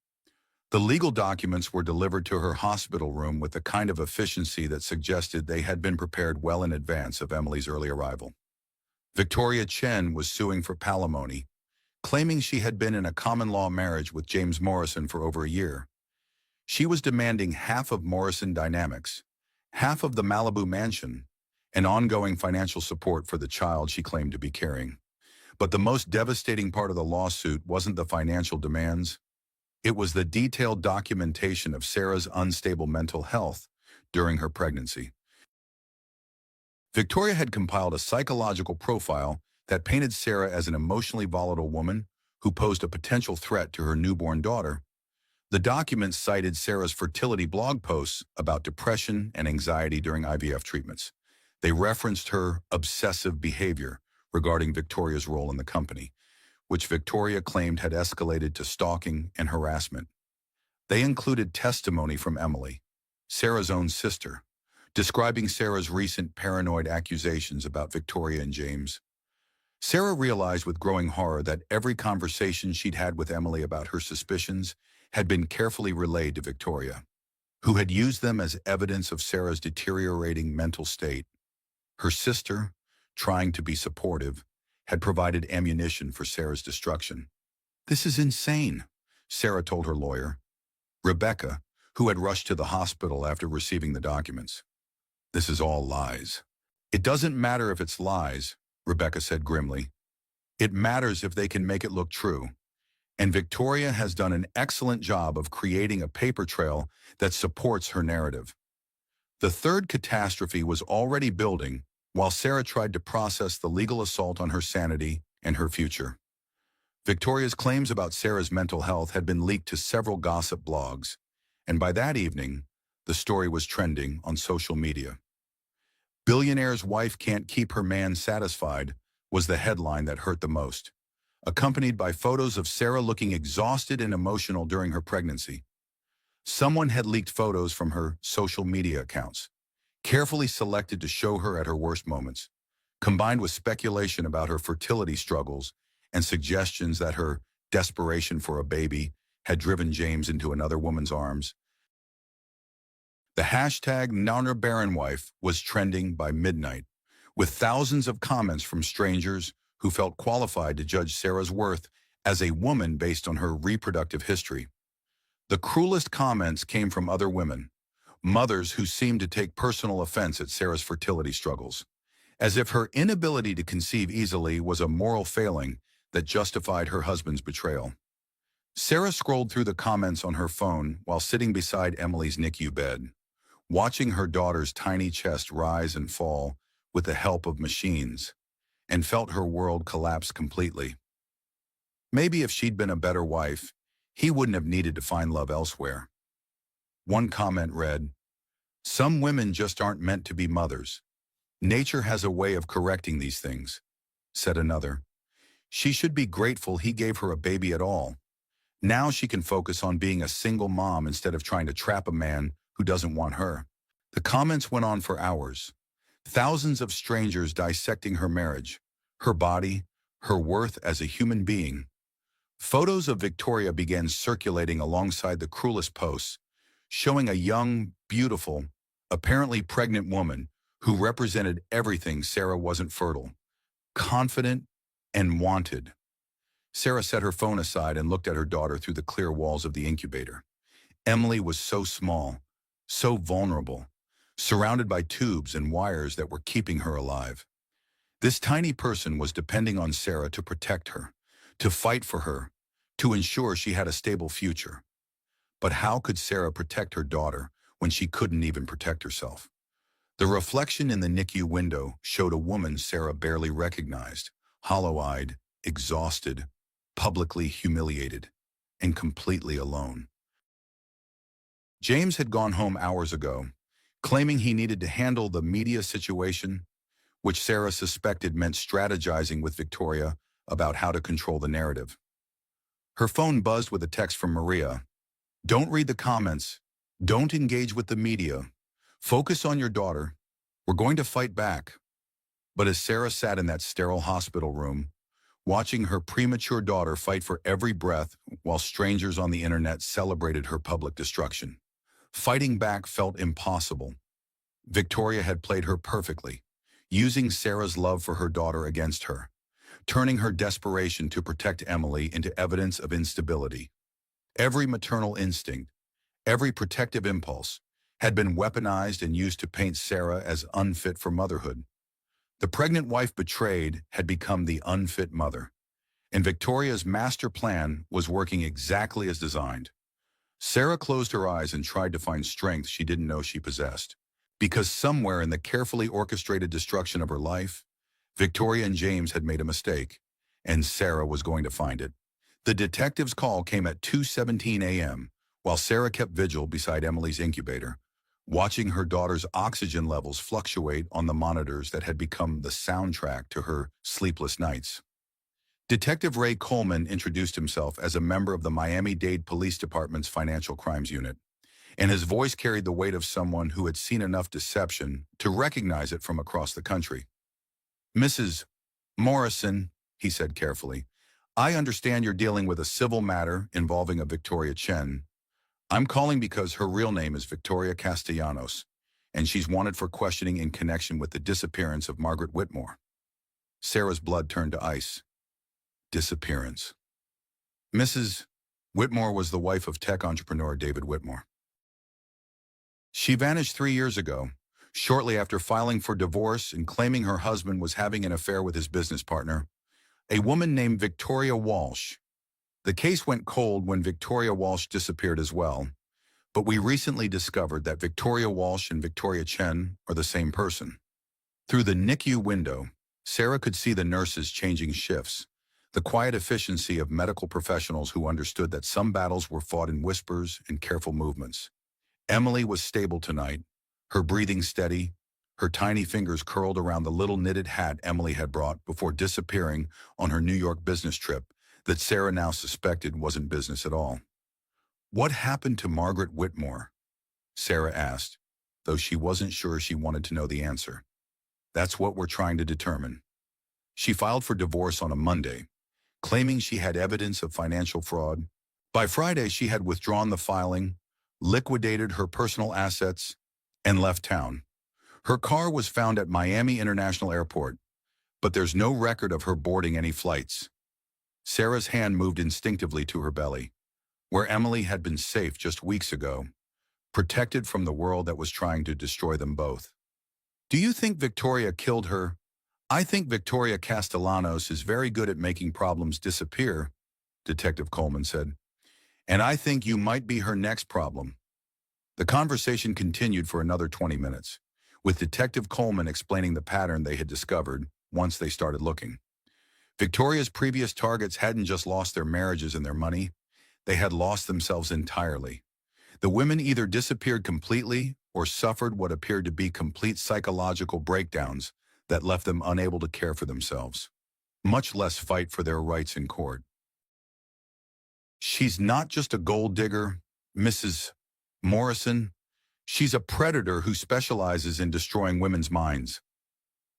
The legal documents were delivered to her hospital room with a kind of efficiency that suggested they had been prepared well in advance of Emily's early arrival. Victoria Chen was suing for palimony, claiming she had been in a common-law marriage with James Morrison for over a year. She was demanding half of Morrison Dynamics, half of the Malibu mansion, and ongoing financial support for the child she claimed to be carrying. But the most devastating part of the lawsuit wasn't the financial demands. It was the detailed documentation of Sarah's unstable mental health during her pregnancy. Victoria had compiled a psychological profile that painted Sarah as an emotionally volatile woman who posed a potential threat to her newborn daughter. The documents cited Sarah's fertility blog posts about depression and anxiety during IVF treatments. They referenced her obsessive behavior regarding Victoria's role in the company, which Victoria claimed had escalated to stalking and harassment. They included testimony from Emily, Sarah's own sister, describing Sarah's recent paranoid accusations about Victoria and James. Sarah realized with growing horror that every conversation she'd had with Emily about her suspicions had been carefully relayed to Victoria, who had used them as evidence of Sarah's deteriorating mental state. Her sister, trying to be supportive, had provided ammunition for Sarah's destruction. "This is insane," Sarah told her lawyer, Rebecca, who had rushed to the hospital after receiving the documents. "This is all lies." "It doesn't matter if it's lies," Rebecca said grimly. "It matters if they can make it look true. And Victoria has done an excellent job of creating a paper trail that supports her narrative." The third catastrophe was already building while Sarah tried to process the legal assault on her sanity and her future. Victoria's claims about Sarah's mental health had been leaked to several gossip blogs, and by that evening, the story was trending on social media. "Billionaire's wife can't keep her man satisfied" was the headline that hurt the most, accompanied by photos of Sarah looking exhausted and emotional during her pregnancy. Someone had leaked photos from her social media accounts, carefully selected to show her at her worst moments, combined with speculation about her fertility struggles and suggestions that her desperation for a baby had driven James into another woman's arms. The hashtag #NarnerBarrenWife was trending by midnight, with thousands of comments from strangers who felt qualified to judge Sarah's worth as a woman based on her reproductive history. The cruelest comments came from other women, mothers who seemed to take personal offense at Sarah's fertility struggles, as if her inability to conceive easily was a moral failing that justified her husband's betrayal. Sarah scrolled through the comments on her phone while sitting beside Emily's NICU bed, watching her daughter's tiny chest rise and fall with the help of machines, and felt her world collapse completely. Maybe if she'd been a better wife, he wouldn't have needed to find love elsewhere. One comment read, "Some women just aren't meant to be mothers. Nature has a way of correcting these things," said another. "She should be grateful he gave her a baby at all. Now she can focus on being a single mom instead of trying to trap a man who doesn't want her." The comments went on for hours. Thousands of strangers dissecting her marriage, her body, her worth as a human being. Photos of Victoria began circulating alongside the cruelest posts, showing a young, beautiful, apparently pregnant woman who represented everything Sarah wasn't: fertile, confident, and wanted. Sarah set her phone aside and looked at her daughter through the clear walls of the incubator. Emily was so small, so vulnerable, surrounded by tubes and wires that were keeping her alive. This tiny person was depending on Sarah to protect her, to fight for her, to ensure she had a stable future. But how could Sarah protect her daughter when she couldn't even protect herself? The reflection in the NICU window showed a woman Sarah barely recognized, hollow-eyed, exhausted, publicly humiliated, and completely alone. James had gone home hours ago, claiming he needed to handle the media situation, which Sarah suspected meant strategizing with Victoria about how to control the narrative. Her phone buzzed with a text from Maria. "Don't read the comments. Don't engage with the media. Focus on your daughter. We're going to fight back." But as Sarah sat in that sterile hospital room, watching her premature daughter fight for every breath while strangers on the internet celebrated her public destruction, fighting back felt impossible. Victoria had played her perfectly, using Sarah's love for her daughter against her, turning her desperation to protect Emily into evidence of instability. Every maternal instinct, every protective impulse, had been weaponized and used to paint Sarah as unfit for motherhood. The pregnant wife betrayed had become the unfit mother, and Victoria's master plan was working exactly as designed. Sarah closed her eyes and tried to find strength she didn't know she possessed, because somewhere in the carefully orchestrated destruction of her life, Victoria and James had made a mistake, and Sarah was going to find it. The detective's call came at 2:17 a.m., while Sarah kept vigil beside Emily's incubator, watching her daughter's oxygen levels fluctuate on the monitors that had become the soundtrack to her sleepless nights. Detective Ray Coleman introduced himself as a member of the Miami-Dade Police Department's Financial Crimes Unit, and his voice carried the weight of someone who had seen enough deception to recognize it from across the country. "Mrs. Morrison," he said carefully, "I understand you're dealing with a civil matter involving a Victoria Chen. I'm calling because her real name is Victoria Castellanos, and she's wanted for questioning in connection with the disappearance of Margaret Whitmore." Sarah's blood turned to ice. Disappearance. Mrs. Whitmore was the wife of tech entrepreneur David Whitmore. She vanished 3 years ago, shortly after filing for divorce and claiming her husband was having an affair with his business partner, a woman named Victoria Walsh. The case went cold when Victoria Walsh disappeared as well, but we recently discovered that Victoria Walsh and Victoria Chen are the same person. Through the NICU window, Sarah could see the nurses changing shifts, the quiet efficiency of medical professionals who understood that some battles were fought in whispers and careful movements. Emily was stable tonight, her breathing steady, her tiny fingers curled around the little knitted hat Emily had brought before disappearing on her New York business trip that Sarah now suspected wasn't business at all. "What happened to Margaret Whitmore?" Sarah asked, though she wasn't sure she wanted to know the answer. "That's what we're trying to determine." She filed for divorce on a Monday, claiming she had evidence of financial fraud. By Friday, she had withdrawn the filing, liquidated her personal assets, and left town. Her car was found at Miami International Airport, but there's no record of her boarding any flights. Sarah's hand moved instinctively to her belly, where Emily had been safe just weeks ago, protected from the world that was trying to destroy them both. "Do you think Victoria killed her?" "I think Victoria Castellanos is very good at making problems disappear," Detective Coleman said. "And I think you might be her next problem." The conversation continued for another 20 minutes, with Detective Coleman explaining the pattern they had discovered once they started looking. Victoria's previous targets hadn't just lost their marriages and their money, they had lost themselves entirely. The women either disappeared completely or suffered what appeared to be complete psychological breakdowns that left them unable to care for themselves, much less fight for their rights in court. "She's not just a gold digger, Mrs. Morrison. She's a predator who specializes in destroying women's minds."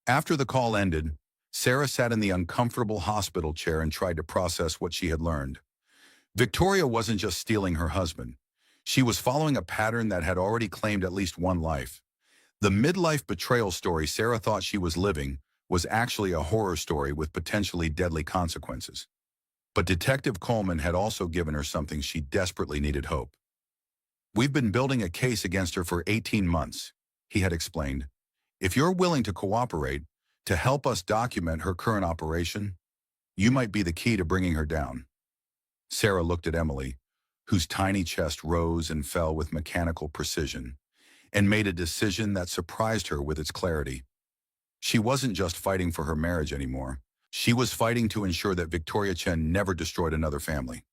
After the call ended, Sarah sat in the uncomfortable hospital chair and tried to process what she had learned. Victoria wasn't just stealing her husband. She was following a pattern that had already claimed at least one life. The midlife betrayal story Sarah thought she was living was actually a horror story with potentially deadly consequences. But Detective Coleman had also given her something she desperately needed: hope. "We've been building a case against her for 18 months, he had explained. "If you're willing to cooperate, to help us document her current operation, you might be the key to bringing her down." Sarah looked at Emily, whose tiny chest rose and fell with mechanical precision, and made a decision that surprised her with its clarity. She wasn't just fighting for her marriage anymore. She was fighting to ensure that Victoria Chen never destroyed another family.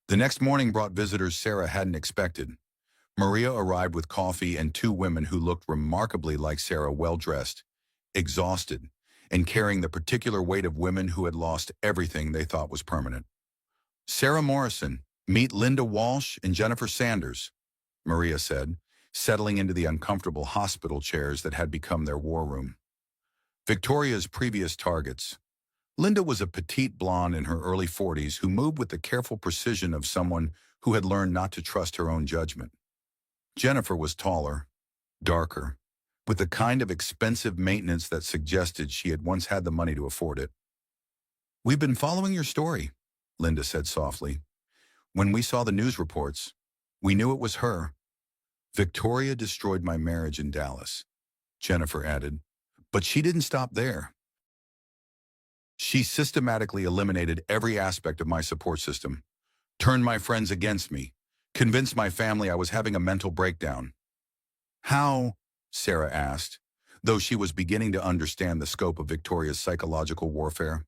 The next morning brought visitors Sarah hadn't expected. Maria arrived with coffee and two women who looked remarkably like Sarah, well-dressed, exhausted, and carrying the particular weight of women who had lost everything they thought was permanent. "Sarah Morrison, meet Linda Walsh and Jennifer Sanders," Maria said, settling into the uncomfortable hospital chairs that had become their war room. Victoria's previous targets. Linda was a petite blonde in her early 40s who moved with the careful precision of someone who had learned not to trust her own judgment. Jennifer was taller, darker, with the kind of expensive maintenance that suggested she had once had the money to afford it. "We've been following your story," Linda said softly. "When we saw the news reports, we knew it was her." "Victoria destroyed my marriage in Dallas," Jennifer added. "But she didn't stop there. She systematically eliminated every aspect of my support system, turned my friends against me, convinced my family I was having a mental breakdown." "How?" Sarah asked, though she was beginning to understand the scope of Victoria's psychological warfare.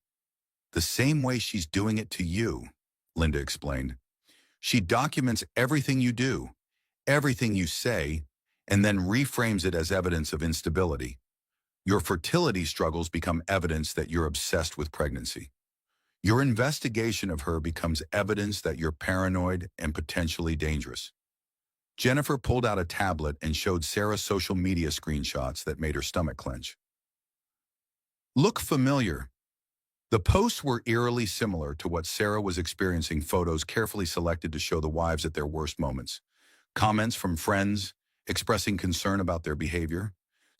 "The same way she's doing it to you," Linda explained. "She documents everything you do, everything you say, and then reframes it as evidence of instability. Your fertility struggles become evidence that you're obsessed with pregnancy. Your investigation of her becomes evidence that you're paranoid and potentially dangerous." Jennifer pulled out a tablet and showed Sarah social media screenshots that made her stomach clench. "Look familiar." The posts were eerily similar to what Sarah was experiencing, photos carefully selected to show the wives at their worst moments, comments from friends expressing concern about their behavior,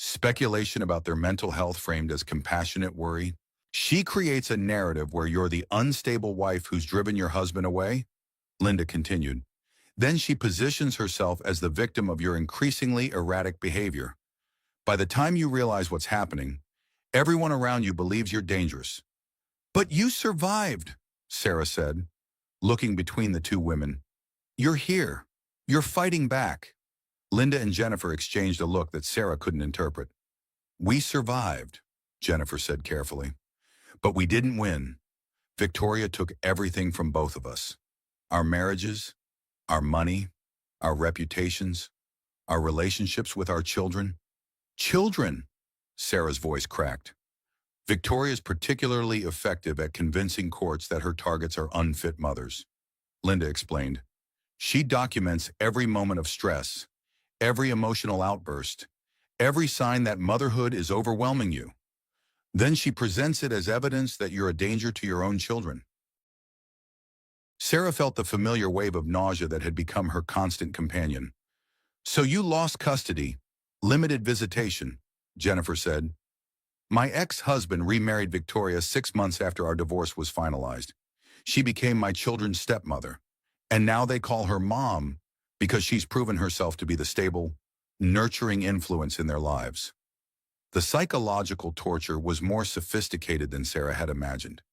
speculation about their mental health framed as compassionate worry. "She creates a narrative where you're the unstable wife who's driven your husband away," Linda continued. "Then she positions herself as the victim of your increasingly erratic behavior. By the time you realize what's happening, everyone around you believes you're dangerous." "But you survived," Sarah said, looking between the two women. "You're here. You're fighting back." Linda and Jennifer exchanged a look that Sarah couldn't interpret. "We survived," Jennifer said carefully. "But we didn't win. Victoria took everything from both of us. Our marriages, our money, our reputations, our relationships with our children." "Children!" Sarah's voice cracked. "Victoria's particularly effective at convincing courts that her targets are unfit mothers," Linda explained. "She documents every moment of stress, every emotional outburst, every sign that motherhood is overwhelming you. Then she presents it as evidence that you're a danger to your own children." Sarah felt the familiar wave of nausea that had become her constant companion. "So you lost custody, limited visitation," Jennifer said. "My ex-husband remarried Victoria 6 months after our divorce was finalized. She became my children's stepmother, and now they call her mom because she's proven herself to be the stable, nurturing influence in their lives." The psychological torture was more sophisticated than Sarah had imagined.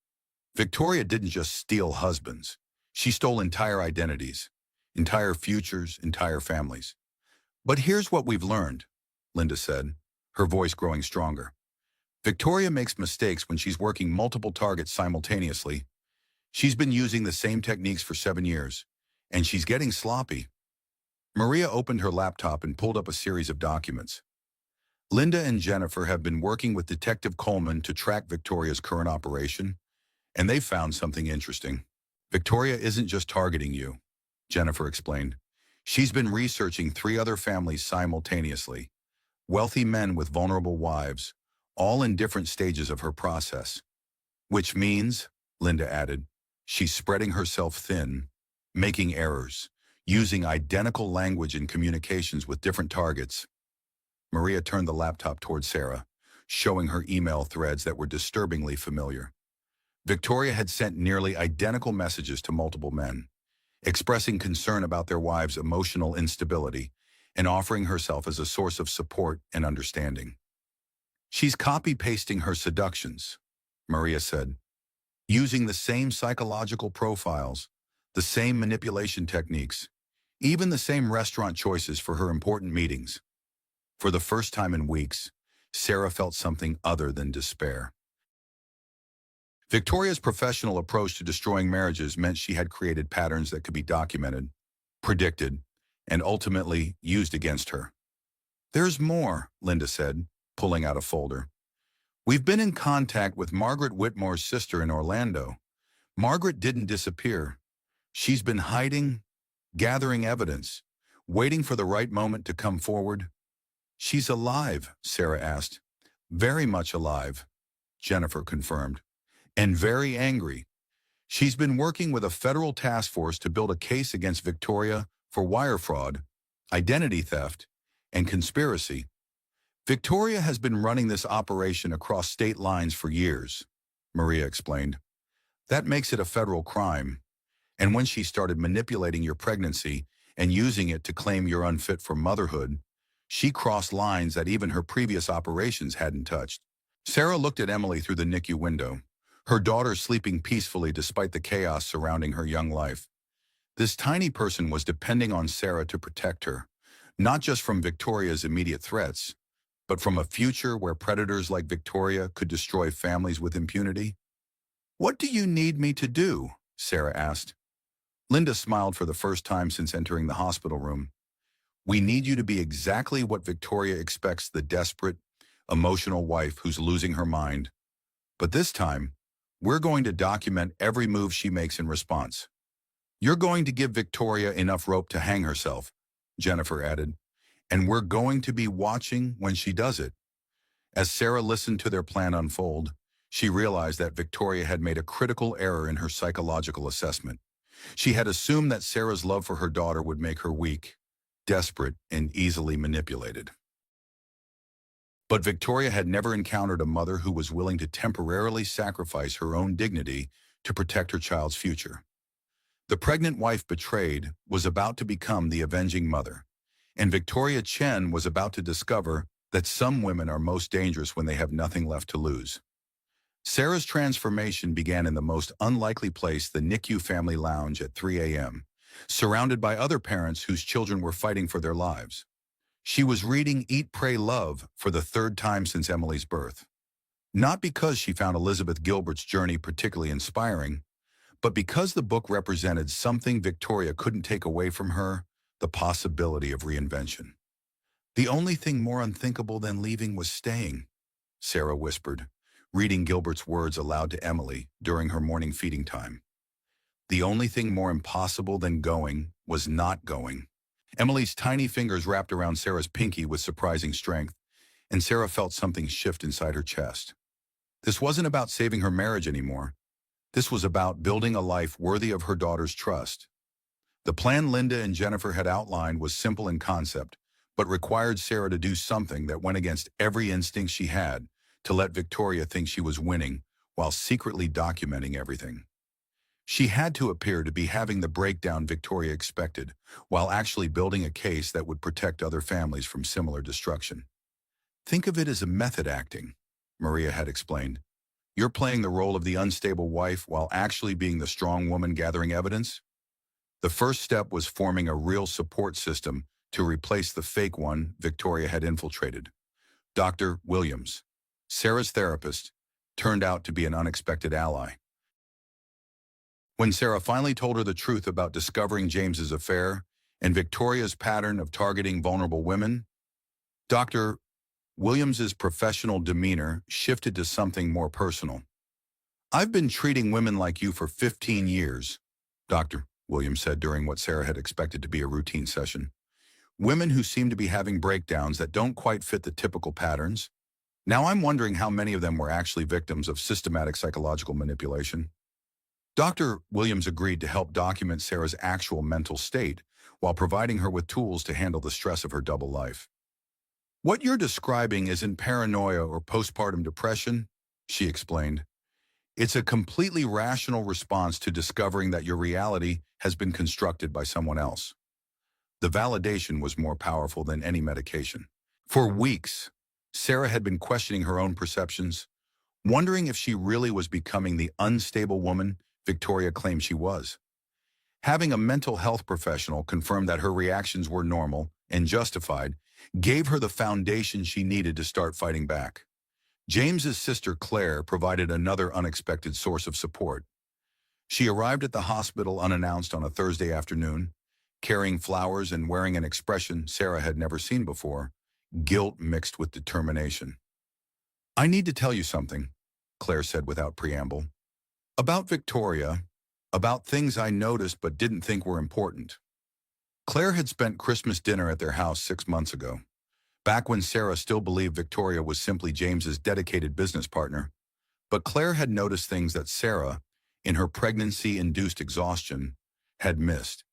Victoria didn't just steal husbands. She stole entire identities, entire futures, entire families. "But here's what we've learned," Linda said, her voice growing stronger. "Victoria makes mistakes when she's working multiple targets simultaneously. She's been using the same techniques for 7 years, and she's getting sloppy." Maria opened her laptop and pulled up a series of documents. "Linda and Jennifer have been working with Detective Coleman to track Victoria's current operation, and they found something interesting. Victoria isn't just targeting you," Jennifer explained. "She's been researching 3 other families simultaneously, wealthy men with vulnerable wives, all in different stages of her process. Which means," Linda added, "she's spreading herself thin, making errors, using identical language in communications with different targets." Maria turned the laptop toward Sarah, showing her email threads that were disturbingly familiar. Victoria had sent nearly identical messages to multiple men, expressing concern about their wives' emotional instability and offering herself as a source of support and understanding. "She's copy-pasting her seductions," Maria said, "using the same psychological profiles, the same manipulation techniques, even the same restaurant choices for her important meetings." For the first time in weeks, Sarah felt something other than despair. Victoria's professional approach to destroying marriages meant she had created patterns that could be documented, predicted, and ultimately used against her. "There's more," Linda said, pulling out a folder. "We've been in contact with Margaret Whitmore's sister in Orlando. Margaret didn't disappear. She's been hiding, gathering evidence, waiting for the right moment to come forward." "She's alive?" Sarah asked. "Very much alive," Jennifer confirmed. "And very angry. She's been working with a federal task force to build a case against Victoria for wire fraud, identity theft, and conspiracy. Victoria has been running this operation across state lines for years," Maria explained. "That makes it a federal crime. And when she started manipulating your pregnancy and using it to claim you're unfit for motherhood, she crossed lines that even her previous operations hadn't touched." Sarah looked at Emily through the NICU window, her daughter sleeping peacefully despite the chaos surrounding her young life. This tiny person was depending on Sarah to protect her, not just from Victoria's immediate threats, but from a future where predators like Victoria could destroy families with impunity. "What do you need me to do?" Sarah asked. Linda smiled for the first time since entering the hospital room. "We need you to be exactly what Victoria expects the desperate, emotional wife who's losing her mind. But this time, we're going to document every move she makes in response. You're going to give Victoria enough rope to hang herself," Jennifer added, "and we're going to be watching when she does it." As Sarah listened to their plan unfold, she realized that Victoria had made a critical error in her psychological assessment. She had assumed that Sarah's love for her daughter would make her weak, desperate, and easily manipulated. But Victoria had never encountered a mother who was willing to temporarily sacrifice her own dignity to protect her child's future. The pregnant wife betrayed was about to become the avenging mother, and Victoria Chen was about to discover that some women are most dangerous when they have nothing left to lose. Sarah's transformation began in the most unlikely place, the NICU family lounge at 3 a.m., surrounded by other parents whose children were fighting for their lives. She was reading Eat, Pray, Love for the third time since Emily's birth. Not because she found Elizabeth Gilbert's journey particularly inspiring, but because the book represented something Victoria couldn't take away from her, the possibility of reinvention. "The only thing more unthinkable than leaving was staying," Sarah whispered, reading Gilbert's words aloud to Emily during her morning feeding time. "The only thing more impossible than going was not going." Emily's tiny fingers wrapped around Sarah's pinky with surprising strength, and Sarah felt something shift inside her chest. This wasn't about saving her marriage anymore. This was about building a life worthy of her daughter's trust. The plan Linda and Jennifer had outlined was simple in concept, but required Sarah to do something that went against every instinct she had, to let Victoria think she was winning while secretly documenting everything. She had to appear to be having the breakdown Victoria expected, while actually building a case that would protect other families from similar destruction. "Think of it as a method acting," Maria had explained. "You're playing the role of the unstable wife while actually being the strong woman gathering evidence." The first step was forming a real support system to replace the fake one Victoria had infiltrated. Dr. Williams, Sarah's therapist, turned out to be an unexpected ally. When Sarah finally told her the truth about discovering James's affair and Victoria's pattern of targeting vulnerable women, Dr. Williams's professional demeanor shifted to something more personal. "I've been treating women like you for 15 years, Dr. Williams said during what Sarah had expected to be a routine session. "Women who seem to be having breakdowns that don't quite fit the typical patterns. Now I'm wondering how many of them were actually victims of systematic psychological manipulation." Dr. Williams agreed to help document Sarah's actual mental state while providing her with tools to handle the stress of her double life. "What you're describing isn't paranoia or postpartum depression," she explained. "It's a completely rational response to discovering that your reality has been constructed by someone else." The validation was more powerful than any medication. For weeks, Sarah had been questioning her own perceptions, wondering if she really was becoming the unstable woman Victoria claimed she was. Having a mental health professional confirm that her reactions were normal and justified gave her the foundation she needed to start fighting back. James's sister Claire provided another unexpected source of support. She arrived at the hospital unannounced on a Thursday afternoon, carrying flowers and wearing an expression Sarah had never seen before, guilt mixed with determination. "I need to tell you something," Claire said without preamble. "About Victoria, about things I noticed but didn't think were important." Claire had spent Christmas dinner at their house 6 months ago, back when Sarah still believed Victoria was simply James's dedicated business partner. But Claire had noticed things that Sarah, in her pregnancy-induced exhaustion, had missed.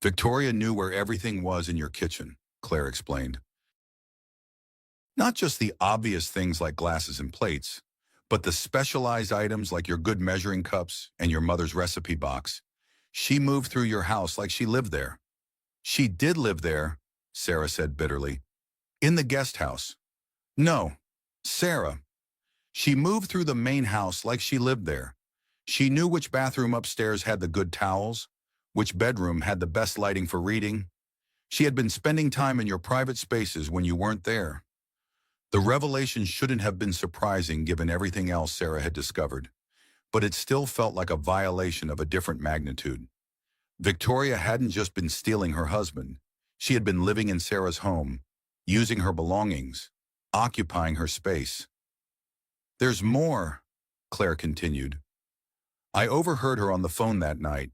"Victoria knew where everything was in your kitchen," Claire explained. "Not just the obvious things like glasses and plates, but the specialized items like your good measuring cups and your mother's recipe box. She moved through your house like she lived there." "She did live there," Sarah said bitterly. "In the guest house." "No, Sarah. She moved through the main house like she lived there. She knew which bathroom upstairs had the good towels, which bedroom had the best lighting for reading. She had been spending time in your private spaces when you weren't there." The revelation shouldn't have been surprising given everything else Sarah had discovered, but it still felt like a violation of a different magnitude. Victoria hadn't just been stealing her husband. She had been living in Sarah's home, using her belongings, occupying her space. "There's more," Claire continued. "I overheard her on the phone that night.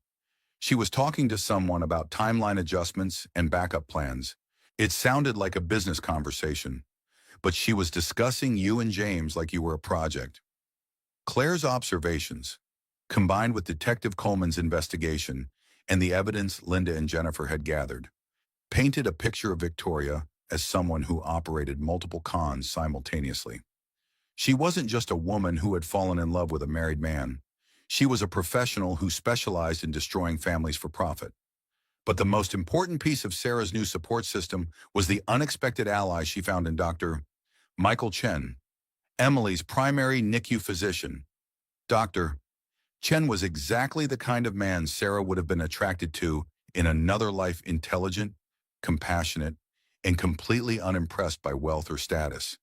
She was talking to someone about timeline adjustments and backup plans. It sounded like a business conversation, but she was discussing you and James like you were a project." Claire's observations, combined with Detective Coleman's investigation and the evidence Linda and Jennifer had gathered, painted a picture of Victoria as someone who operated multiple cons simultaneously. She wasn't just a woman who had fallen in love with a married man. She was a professional who specialized in destroying families for profit. But the most important piece of Sarah's new support system was the unexpected ally she found in Dr. Michael Chen, Emily's primary NICU physician. Dr. Chen was exactly the kind of man Sarah would have been attracted to in another life: intelligent, compassionate, and completely unimpressed by wealth or status.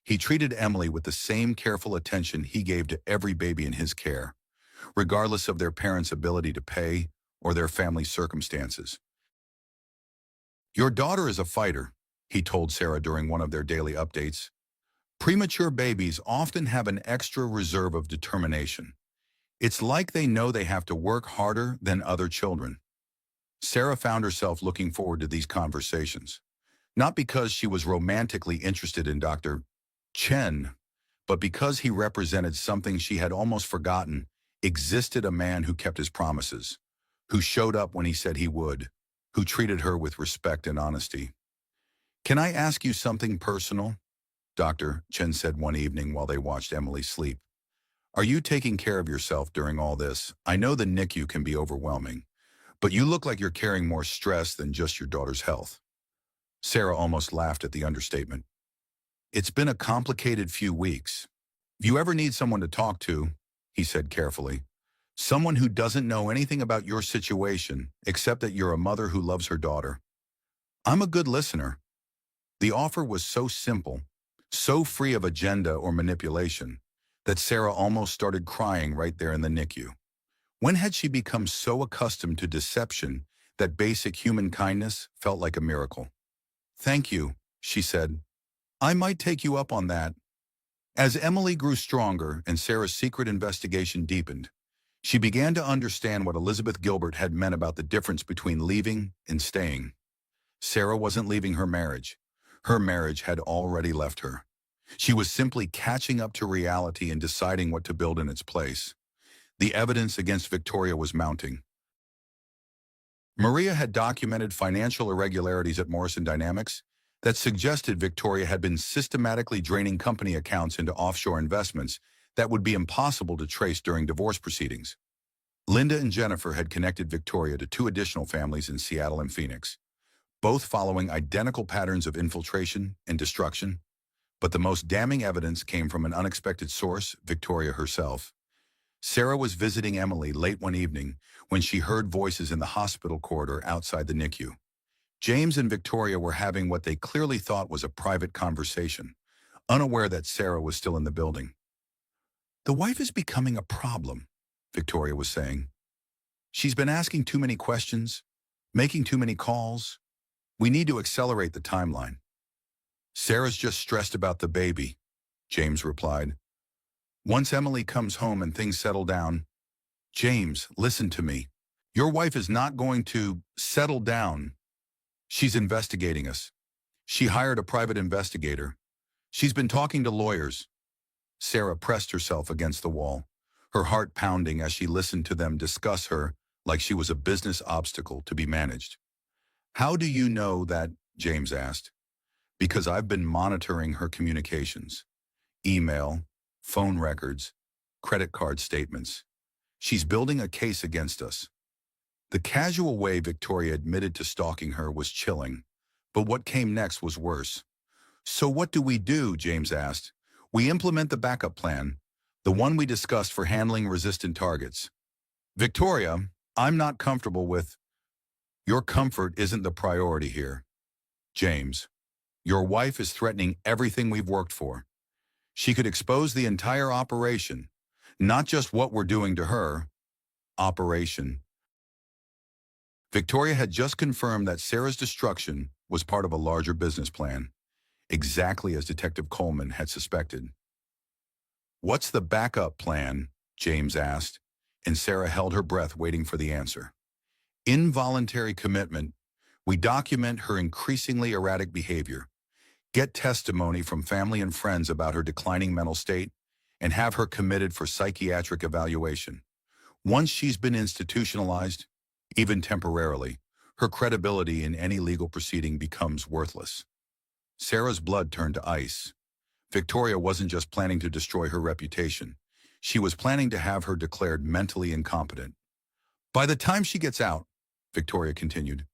He treated Emily with the same careful attention he gave to every baby in his care, regardless of their parents' ability to pay or their family circumstances. "Your daughter is a fighter," he told Sarah during one of their daily updates. "Premature babies often have an extra reserve of determination. It's like they know they have to work harder than other children." Sarah found herself looking forward to these conversations, not because she was romantically interested in Dr. Chen, but because he represented something she had almost forgotten existed: a man who kept his promises, who showed up when he said he would, who treated her with respect and honesty. "Can I ask you something personal?" Dr. Chen said one evening while they watched Emily sleep. "Are you taking care of yourself during all this? I know the NICU can be overwhelming, but you look like you're carrying more stress than just your daughter's health." Sarah almost laughed at the understatement. "It's been a complicated few weeks. If you ever need someone to talk to," he said carefully, "someone who doesn't know anything about your situation except that you're a mother who loves her daughter, I'm a good listener." The offer was so simple, so free of agenda or manipulation, that Sarah almost started crying right there in the NICU. When had she become so accustomed to deception that basic human kindness felt like a miracle? "Thank you," she said. "I might take you up on that." As Emily grew stronger and Sarah's secret investigation deepened, she began to understand what Elizabeth Gilbert had meant about the difference between leaving and staying. Sarah wasn't leaving her marriage. Her marriage had already left her. She was simply catching up to reality and deciding what to build in its place. The evidence against Victoria was mounting. Maria had documented financial irregularities at Morrison Dynamics that suggested Victoria had been systematically draining company accounts into offshore investments that would be impossible to trace during divorce proceedings. Linda and Jennifer had connected Victoria to two additional families in Seattle and Phoenix, both following identical patterns of infiltration and destruction. But the most damning evidence came from an unexpected source: Victoria herself. Sarah was visiting Emily late one evening when she heard voices in the hospital corridor outside the NICU. James and Victoria were having what they clearly thought was a private conversation, unaware that Sarah was still in the building. "The wife is becoming a problem," Victoria was saying. "She's been asking too many questions, making too many calls. We need to accelerate the timeline." "Sarah's just stressed about the baby," James replied. "Once Emily comes home and things settle down—" "James, listen to me. Your wife is not going to settle down. She's investigating us. She hired a private investigator. She's been talking to lawyers." Sarah pressed herself against the wall, her heart pounding as she listened to them discuss her like she was a business obstacle to be managed. "How do you know that?" James asked. "Because I've been monitoring her communications. Email, phone records, credit card statements. She's building a case against us." The casual way Victoria admitted to stalking her was chilling, but what came next was worse. "So what do we do?" James asked. "We implement the backup plan, the one we discussed for handling resistant targets." "Victoria, I'm not comfortable with—" "Your comfort isn't the priority here, James. Your wife is threatening everything we've worked for. She could expose the entire operation, not just what we're doing to her." Operation. Victoria had just confirmed that Sarah's destruction was part of a larger business plan, exactly as Detective Coleman had suspected. "What's the backup plan?" James asked, and Sarah held her breath waiting for the answer. "Involuntary commitment. We document her increasingly erratic behavior, get testimony from family and friends about her declining mental state, and have her committed for psychiatric evaluation. Once she's been institutionalized, even temporarily, her credibility in any legal proceeding becomes worthless." Sarah's blood turned to ice. Victoria wasn't just planning to destroy her reputation. She was planning to have her declared mentally incompetent. "By the time she gets out," Victoria continued,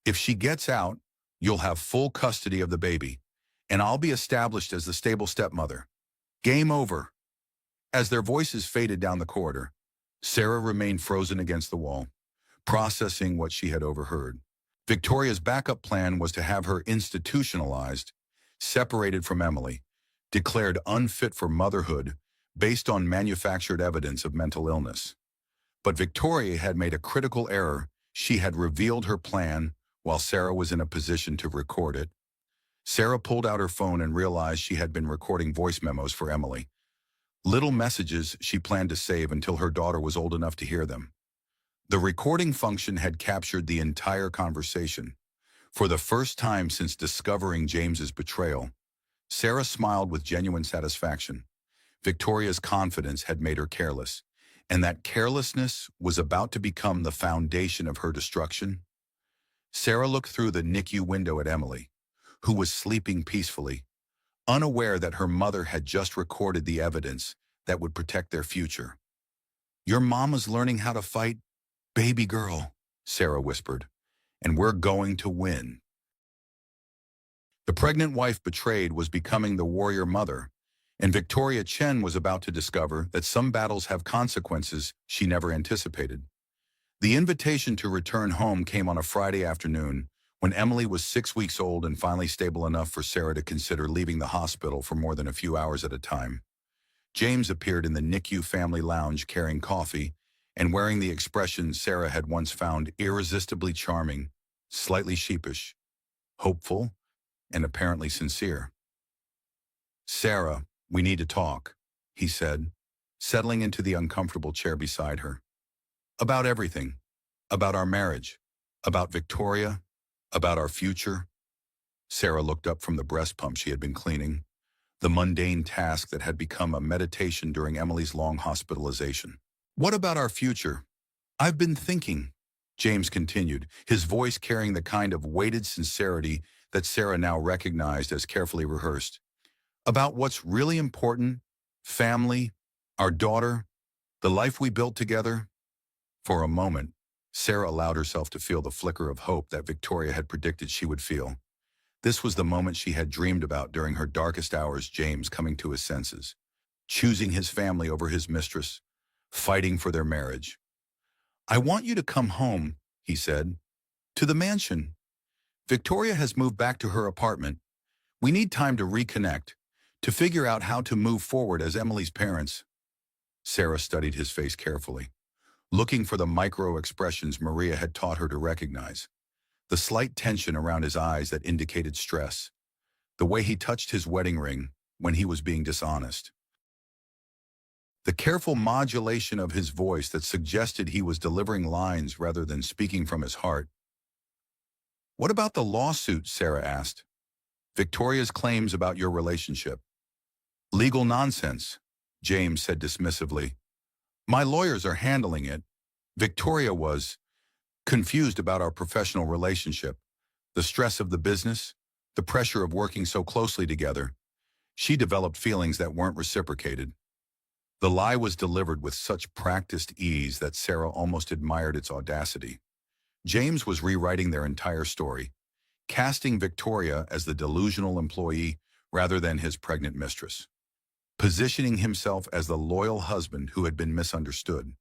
"if she gets out, you'll have full custody of the baby, and I'll be established as the stable stepmother. Game over." As their voices faded down the corridor, Sarah remained frozen against the wall, processing what she had overheard. Victoria's backup plan was to have her institutionalized, separated from Emily, declared unfit for motherhood based on manufactured evidence of mental illness. But Victoria had made a critical error. She had revealed her plan while Sarah was in a position to record it. Sarah pulled out her phone and realized she had been recording voice memos for Emily, little messages she planned to save until her daughter was old enough to hear them. The recording function had captured the entire conversation. For the first time since discovering James's betrayal, Sarah smiled with genuine satisfaction. Victoria's confidence had made her careless, and that carelessness was about to become the foundation of her destruction. Sarah looked through the NICU window at Emily, who was sleeping peacefully, unaware that her mother had just recorded the evidence that would protect their future. "Your mama's learning how to fight, baby girl," Sarah whispered, "and we're going to win." The pregnant wife betrayed was becoming the warrior mother, and Victoria Chen was about to discover that some battles have consequences she never anticipated. The invitation to return home came on a Friday afternoon when Emily was 6 weeks old and finally stable enough for Sarah to consider leaving the hospital for more than a few hours at a time. James appeared in the NICU family lounge carrying coffee and wearing the expression Sarah had once found irresistibly charming, slightly sheepish, hopeful, and apparently sincere. "Sarah, we need to talk," he said, settling into the uncomfortable chair beside her. "About everything. About our marriage. About Victoria. About our future." Sarah looked up from the breast pump she had been cleaning, the mundane task that had become a meditation during Emily's long hospitalization. "What about our future? I've been thinking," James continued, his voice carrying the kind of weighted sincerity that Sarah now recognized as carefully rehearsed. "About what's really important, family, our daughter, the life we built together." For a moment, Sarah allowed herself to feel the flicker of hope that Victoria had predicted she would feel. This was the moment she had dreamed about during her darkest hours, James coming to his senses, choosing his family over his mistress, fighting for their marriage. "I want you to come home," he said, "to the mansion. Victoria has moved back to her apartment. We need time to reconnect, To figure out how to move forward as Emily's parents, Sarah studied his face carefully, looking for the micro-expressions Maria had taught her to recognize. The slight tension around his eyes that indicated stress. The way he touched his wedding ring when he was being dishonest. The careful modulation of his voice that suggested he was delivering lines rather than speaking from his heart. "What about the lawsuit?" Sarah asked. "Victoria's claims about your relationship." "Legal nonsense," James said dismissively. "My lawyers are handling it." Victoria was confused about our professional relationship, the stress of the business, the pressure of working so closely together. She developed feelings that weren't reciprocated. The lie was delivered with such practiced ease that Sarah almost admired its audacity. James was rewriting their entire story, casting Victoria as the delusional employee rather than his pregnant mistress, positioning himself as the loyal husband who had been misunderstood.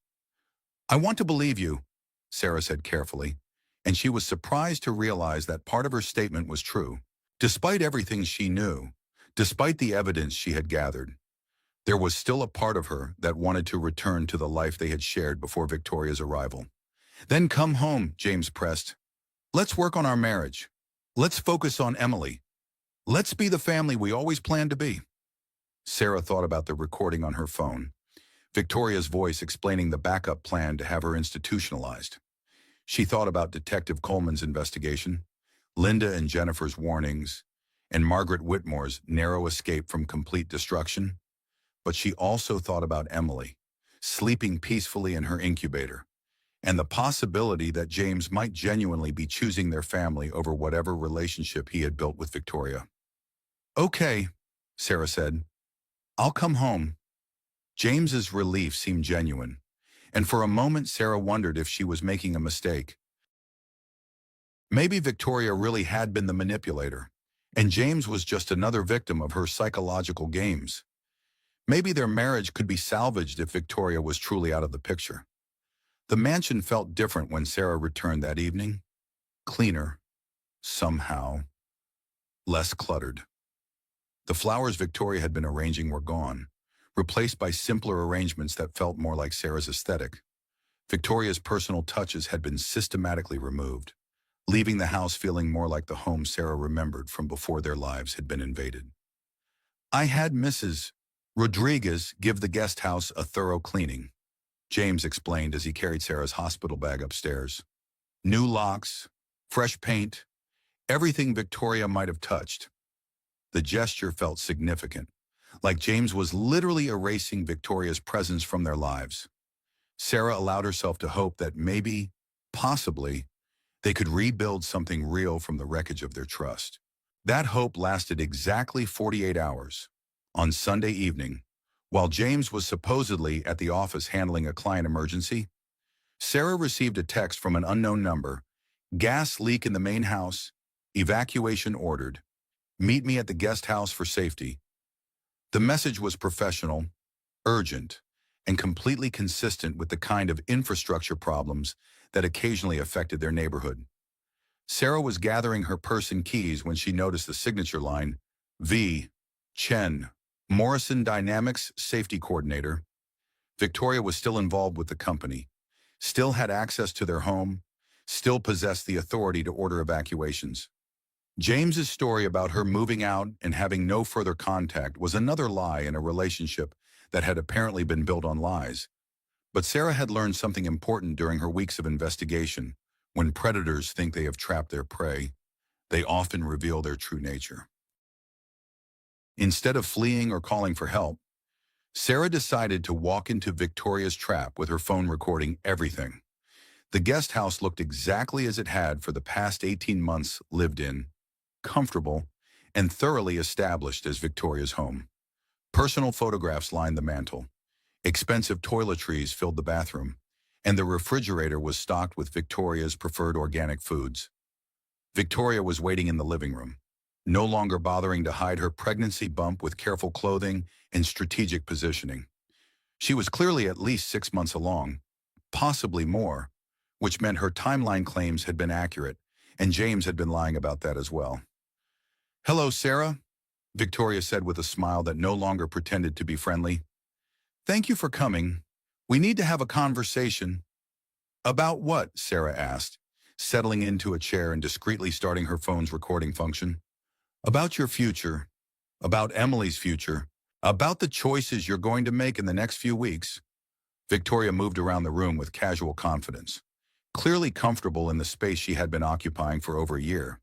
"I want to believe you," Sarah said carefully, and she was surprised to realize that part of her statement was true. Despite everything she knew, despite the evidence she had gathered, there was still a part of her that wanted to return to the life they had shared before Victoria's arrival. "Then come home," James pressed. "Let's work on our marriage. Let's focus on Emily. Let's be the family we always planned to be." Sarah thought about the recording on her phone, Victoria's voice explaining the backup plan to have her institutionalized. She thought about Detective Coleman's investigation, Linda and Jennifer's warnings, and Margaret Whitmore's narrow escape from complete destruction. But she also thought about Emily, sleeping peacefully in her incubator, and the possibility that James might genuinely be choosing their family over whatever relationship he had built with Victoria. "Okay," Sarah said. "I'll come home." James's relief seemed genuine, and for a moment Sarah wondered if she was making a mistake. Maybe Victoria really had been the manipulator, and James was just another victim of her psychological games. Maybe their marriage could be salvaged if Victoria was truly out of the picture. The mansion felt different when Sarah returned that evening. Cleaner, somehow, less cluttered. The flowers Victoria had been arranging were gone, replaced by simpler arrangements that felt more like Sarah's aesthetic. Victoria's personal touches had been systematically removed, leaving the house feeling more like the home Sarah remembered from before their lives had been invaded. "I had Mrs. Rodriguez give the guest house a thorough cleaning," James explained as he carried Sarah's hospital bag upstairs. "New locks, fresh paint, everything Victoria might have touched." The gesture felt significant, like James was literally erasing Victoria's presence from their lives. Sarah allowed herself to hope that maybe, possibly, they could rebuild something real from the wreckage of their trust. That hope lasted exactly 48 hours. On Sunday evening, while James was supposedly at the office handling a client emergency, Sarah received a text from an unknown number. "Gas leak in the main house. Evacuation ordered. Meet me at the guest house for safety." The message was professional, urgent, and completely consistent with the kind of infrastructure problems that occasionally affected their neighborhood. Sarah was gathering her purse and keys when she noticed the signature line, V. Chen, Morrison Dynamics Safety Coordinator. Victoria was still involved with the company, still had access to their home, still possessed the authority to order evacuations. James's story about her moving out and having no further contact was another lie in a relationship that had apparently been built on lies. But Sarah had learned something important during her weeks of investigation. When predators think they have trapped their prey, they often reveal their true nature. Instead of fleeing or calling for help, Sarah decided to walk into Victoria's trap with her phone recording everything. The guest house looked exactly as it had for the past 18 months, lived in, comfortable, and thoroughly established as Victoria's home. Personal photographs lined the mantel. Expensive toiletries filled the bathroom, and the refrigerator was stocked with Victoria's preferred organic foods. Victoria was waiting in the living room, no longer bothering to hide her pregnancy bump with careful clothing and strategic positioning. She was clearly at least 6 months along, possibly more, which meant her timeline claims had been accurate, and James had been lying about that as well. "Hello, Sarah," Victoria said with a smile that no longer pretended to be friendly. Thank you for coming. We need to have a conversation. About what? Sarah asked, settling into a chair and discreetly starting her phone's recording function. About your future. About Emily's future. About the choices you're going to make in the next few weeks. Victoria moved around the room with casual confidence, clearly comfortable in the space she had been occupying for over a year.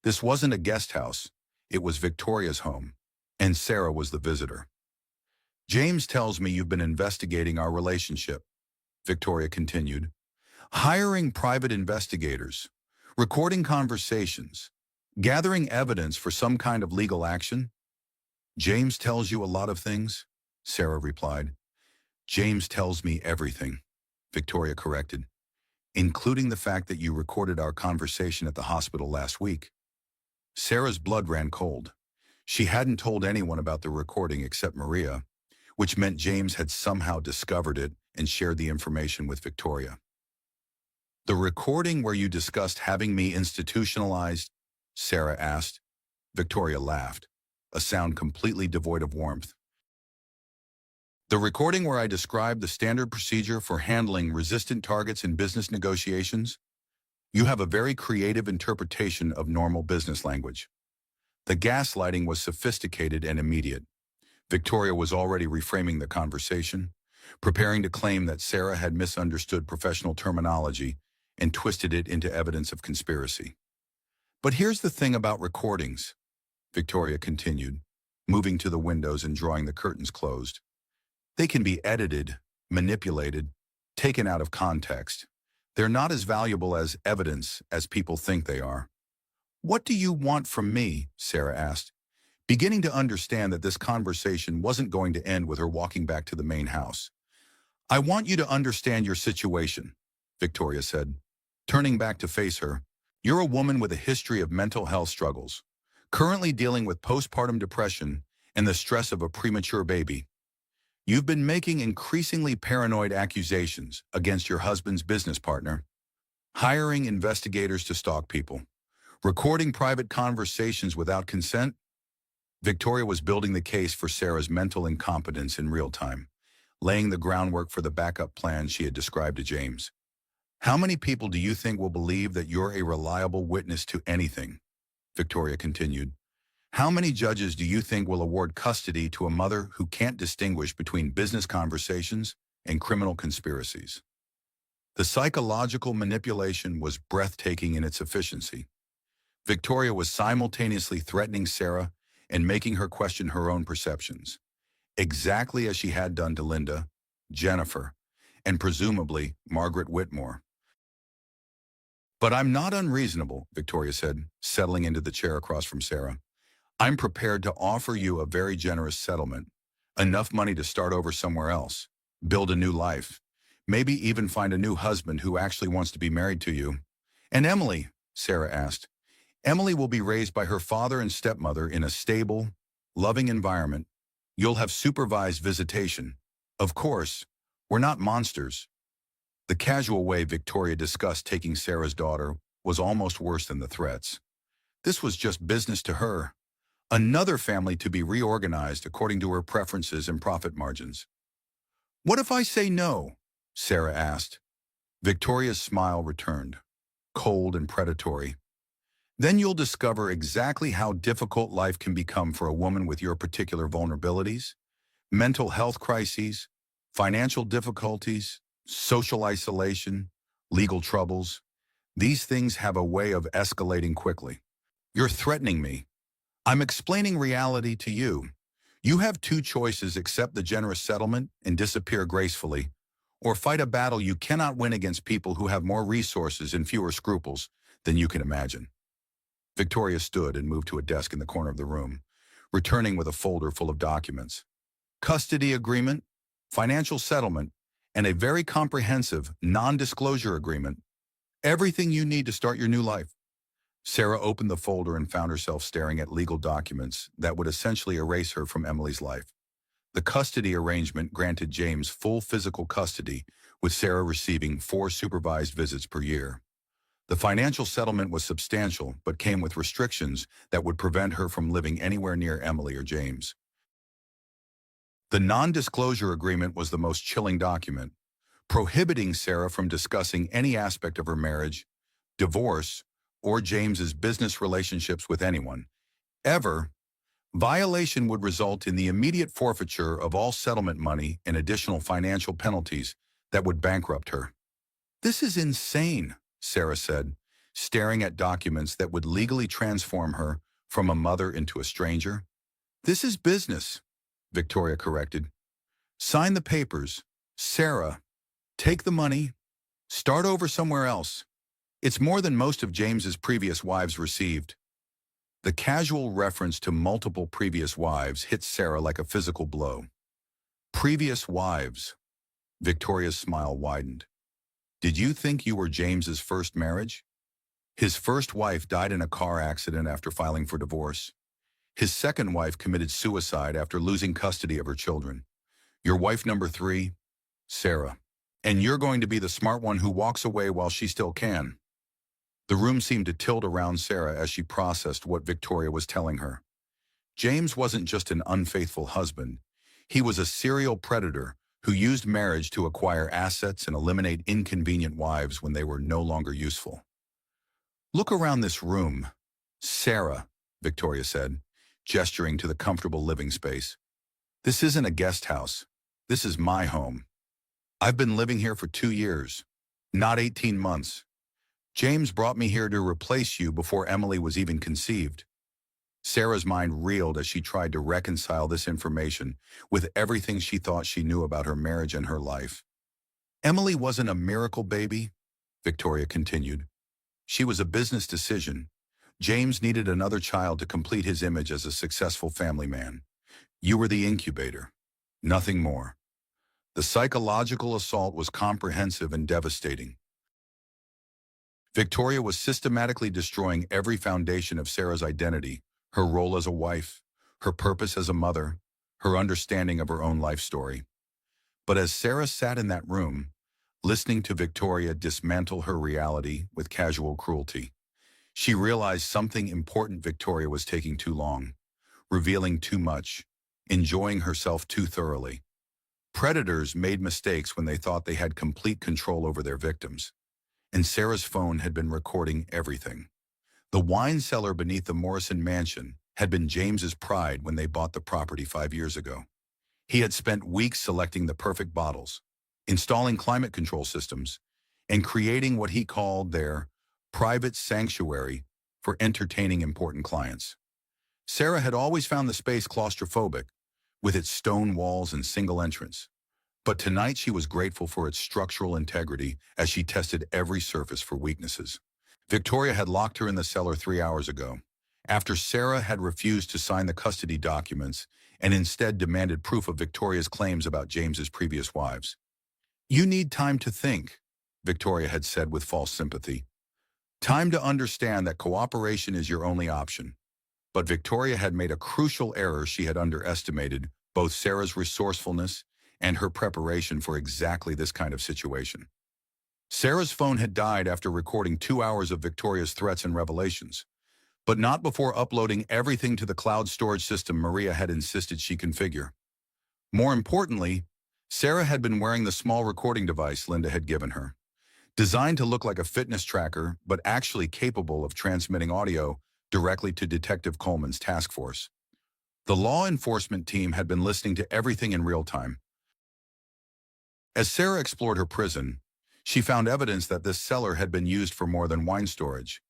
This wasn't a guest house. It was Victoria's home, and Sarah was the visitor. James tells me you've been investigating our relationship, Victoria continued. Hiring private investigators, recording conversations, gathering evidence for some kind of legal action. James tells you a lot of things, Sarah replied. James tells me everything, Victoria corrected, including the fact that you recorded our conversation at the hospital last week. Sarah's blood ran cold. She hadn't told anyone about the recording except Maria, which meant James had somehow discovered it and shared the information with Victoria. The recording where you discussed having me institutionalized? Sarah asked. Victoria laughed, a sound completely devoid of warmth. The recording where I described the standard procedure for handling resistant targets in business negotiations? You have a very creative interpretation of normal business language. The gaslighting was sophisticated and immediate. Victoria was already reframing the conversation, preparing to claim that Sarah had misunderstood professional terminology and twisted it into evidence of conspiracy. But here's the thing about recordings, Victoria continued, moving to the windows and drawing the curtains closed. They can be edited, manipulated, taken out of context. They're not as valuable as evidence as people think they are. What do you want from me? Sarah asked, beginning to understand that this conversation wasn't going to end with her walking back to the main house. I want you to understand your situation, Victoria said, turning back to face her. You're a woman with a history of mental health struggles, currently dealing with postpartum depression and the stress of a premature baby. You've been making increasingly paranoid accusations against your husband's business partner, hiring investigators to stalk people, recording private conversations without consent. Victoria was building the case for Sarah's mental incompetence in real time, laying the groundwork for the backup plan she had described to James. How many people do you think will believe that you're a reliable witness to anything? Victoria continued. How many judges do you think will award custody to a mother who can't distinguish between business conversations and criminal conspiracies? The psychological manipulation was breathtaking in its efficiency. Victoria was simultaneously threatening Sarah and making her question her own perceptions, exactly as she had done to Linda, Jennifer, and presumably Margaret Whitmore. But I'm not unreasonable, Victoria said, settling into the chair across from Sarah. I'm prepared to offer you a very generous settlement, enough money to start over somewhere else, build a new life, maybe even find a new husband who actually wants to be married to you. And Emily, Sarah asked. Emily will be raised by her father and stepmother in a stable, loving environment. You'll have supervised visitation. Of course, we're not monsters. The casual way Victoria discussed taking Sarah's daughter was almost worse than the threats. This was just business to her. Another family to be reorganized according to her preferences and profit margins. What if I say no? Sarah asked. Victoria's smile returned, cold and predatory. Then you'll discover exactly how difficult life can become for a woman with your particular vulnerabilities, mental health crises, financial difficulties, social isolation, legal troubles. These things have a way of escalating quickly. You're threatening me. I'm explaining reality to you. You have two choices: accept the generous settlement and disappear gracefully, or fight a battle you cannot win against people who have more resources and fewer scruples than you can imagine. Victoria stood and moved to a desk in the corner of the room, returning with a folder full of documents. Custody agreement, financial settlement, and a very comprehensive non-disclosure agreement. Everything you need to start your new life. Sarah opened the folder and found herself staring at legal documents that would essentially erase her from Emily's life. The custody arrangement granted James full physical custody, with Sarah receiving 4 supervised visits per year. The financial settlement was substantial, but came with restrictions that would prevent her from living anywhere near Emily or James. The non-disclosure agreement was the most chilling document, prohibiting Sarah from discussing any aspect of her marriage, divorce, or James's business relationships with anyone, ever. Violation would result in the immediate forfeiture of all settlement money and additional financial penalties that would bankrupt her. "This is insane," Sarah said, staring at documents that would legally transform her from a mother into a stranger. "This is business," Victoria corrected. "Sign the papers. Sarah, take the money. Start over somewhere else. It's more than most of James's previous wives received." The casual reference to multiple previous wives hit Sarah like a physical blow. Previous wives. Victoria's smile widened. "Did you think you were James's first marriage? His first wife died in a car accident after filing for divorce. His second wife committed suicide after losing custody of her children. Your wife number 3, Sarah. And you're going to be the smart one who walks away while she still can." The room seemed to tilt around Sarah as she processed what Victoria was telling her. James wasn't just an unfaithful husband. He was a serial predator who used marriage to acquire assets and eliminate inconvenient wives when they were no longer useful. "Look around this room, Sarah," Victoria said, gesturing to the comfortable living space. "This isn't a guest house. This is my home. I've been living here for 2 years, not 18 months. James brought me here to replace you before Emily was even conceived." Sarah's mind reeled as she tried to reconcile this information with everything she thought she knew about her marriage and her life. "Emily wasn't a miracle baby," Victoria continued. "She was a business decision. James needed another child to complete his image as a successful family man. You were the incubator. Nothing more." The psychological assault was comprehensive and devastating. Victoria was systematically destroying every foundation of Sarah's identity, her role as a wife, her purpose as a mother, her understanding of her own life story. But as Sarah sat in that room, listening to Victoria dismantle her reality with casual cruelty, she realized something important. Victoria was taking too long, revealing too much, enjoying herself too thoroughly. Predators made mistakes when they thought they had complete control over their victims. And Sarah's phone had been recording everything. The wine cellar beneath the Morrison mansion had been James's pride when they bought the property 5 years ago. He had spent weeks selecting the perfect bottles, installing climate control systems, and creating what he called their private sanctuary for entertaining important clients. Sarah had always found the space claustrophobic, with its stone walls and single entrance. But tonight she was grateful for its structural integrity as she tested every surface for weaknesses. Victoria had locked her in the cellar 3 hours ago, after Sarah had refused to sign the custody documents and instead demanded proof of Victoria's claims about James's previous wives. "You need time to think," Victoria had said with false sympathy. "Time to understand that cooperation is your only option." But Victoria had made a crucial error. She had underestimated both Sarah's resourcefulness and her preparation for exactly this kind of situation. Sarah's phone had died after recording 2 hours of Victoria's threats and revelations, but not before uploading everything to the cloud storage system Maria had insisted she configure. More importantly, Sarah had been wearing the small recording device Linda had given her, designed to look like a fitness tracker but actually capable of transmitting audio directly to Detective Coleman's task force. The law enforcement team had been listening to everything in real time. As Sarah explored her prison, she found evidence that this cellar had been used for more than wine storage.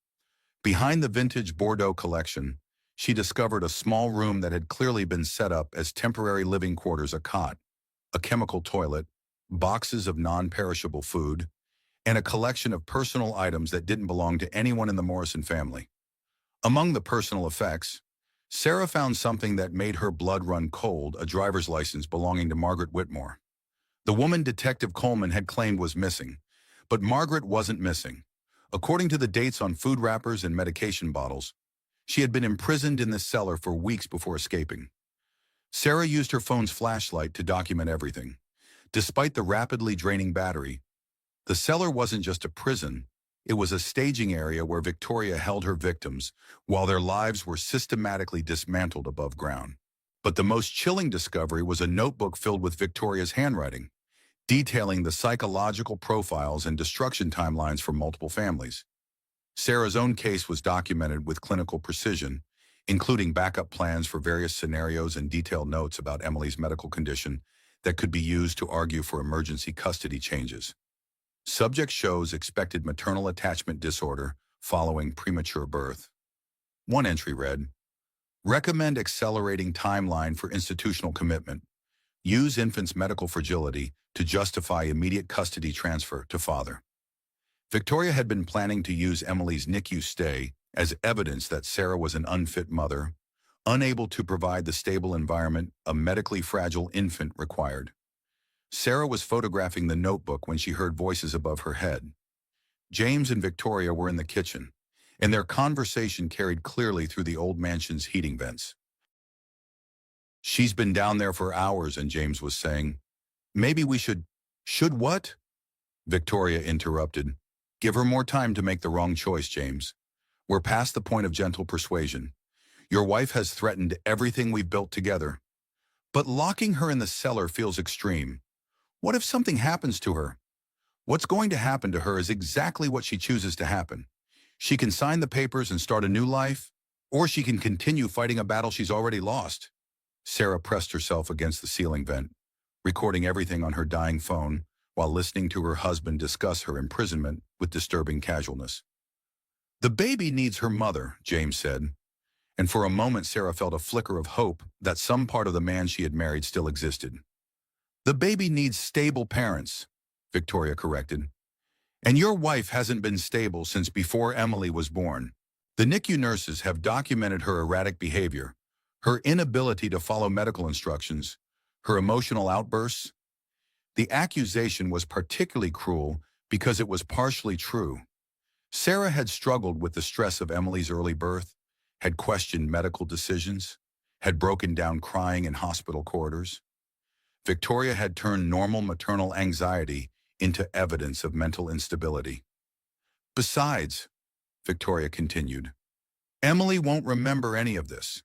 Behind the vintage Bordeaux collection, she discovered a small room that had clearly been set up as temporary living quarters: a cot, a chemical toilet, boxes of non-perishable food, and a collection of personal items that didn't belong to anyone in the Morrison family. Among the personal effects, Sarah found something that made her blood run cold: a driver's license belonging to Margaret Whitmore. The woman Detective Coleman had claimed was missing, but Margaret wasn't missing. According to the dates on food wrappers and medication bottles, she had been imprisoned in this cellar for weeks before escaping. Sarah used her phone's flashlight to document everything. Despite the rapidly draining battery, the cellar wasn't just a prison, It was a staging area where Victoria held her victims while their lives were systematically dismantled above ground. But the most chilling discovery was a notebook filled with Victoria's handwriting, detailing the psychological profiles and destruction timelines for multiple families. Sarah's own case was documented with clinical precision, including backup plans for various scenarios and detailed notes about Emily's medical condition that could be used to argue for emergency custody changes. Subject shows expected maternal attachment disorder following premature birth. One entry read, "Recommend accelerating timeline for institutional commitment. Use infant's medical fragility to justify immediate custody transfer to father." Victoria had been planning to use Emily's NICU stay as evidence that Sarah was an unfit mother, unable to provide the stable environment a medically fragile infant required. Sarah was photographing the notebook when she heard voices above her head. James and Victoria were in the kitchen, and their conversation carried clearly through the old mansion's heating vents. "She's been down there for hours," and James was saying. "Maybe we should..." "Should what?" Victoria interrupted. "Give her more time to make the wrong choice, James. We're past the point of gentle persuasion. Your wife has threatened everything we've built together. But locking her in the cellar feels extreme. What if something happens to her? What's going to happen to her is exactly what she chooses to happen. She can sign the papers and start a new life, or she can continue fighting a battle she's already lost." Sarah pressed herself against the ceiling vent, recording everything on her dying phone while listening to her husband discuss her imprisonment with disturbing casualness. "The baby needs her mother," James said, and for a moment Sarah felt a flicker of hope that some part of the man she had married still existed. "The baby needs stable parents," Victoria corrected. "And your wife hasn't been stable since before Emily was born. The NICU nurses have documented her erratic behavior, her inability to follow medical instructions, her emotional outbursts. The accusation was particularly cruel because it was partially true. Sarah had struggled with the stress of Emily's early birth, had questioned medical decisions, had broken down crying in hospital corridors. Victoria had turned normal maternal anxiety into evidence of mental instability. "Besides," Victoria continued, "Emily won't remember any of this.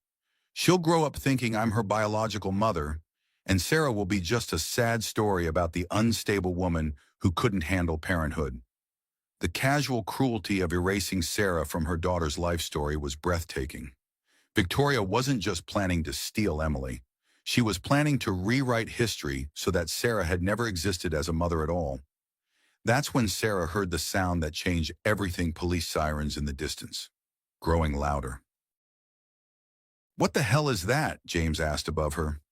She'll grow up thinking I'm her biological mother, and Sarah will be just a sad story about the unstable woman who couldn't handle parenthood." The casual cruelty of erasing Sarah from her daughter's life story was breathtaking. Victoria wasn't just planning to steal Emily. She was planning to rewrite history so that Sarah had never existed as a mother at all. That's when Sarah heard the sound that changed everything: police sirens in the distance, growing louder. "What the hell is that?" James asked above her.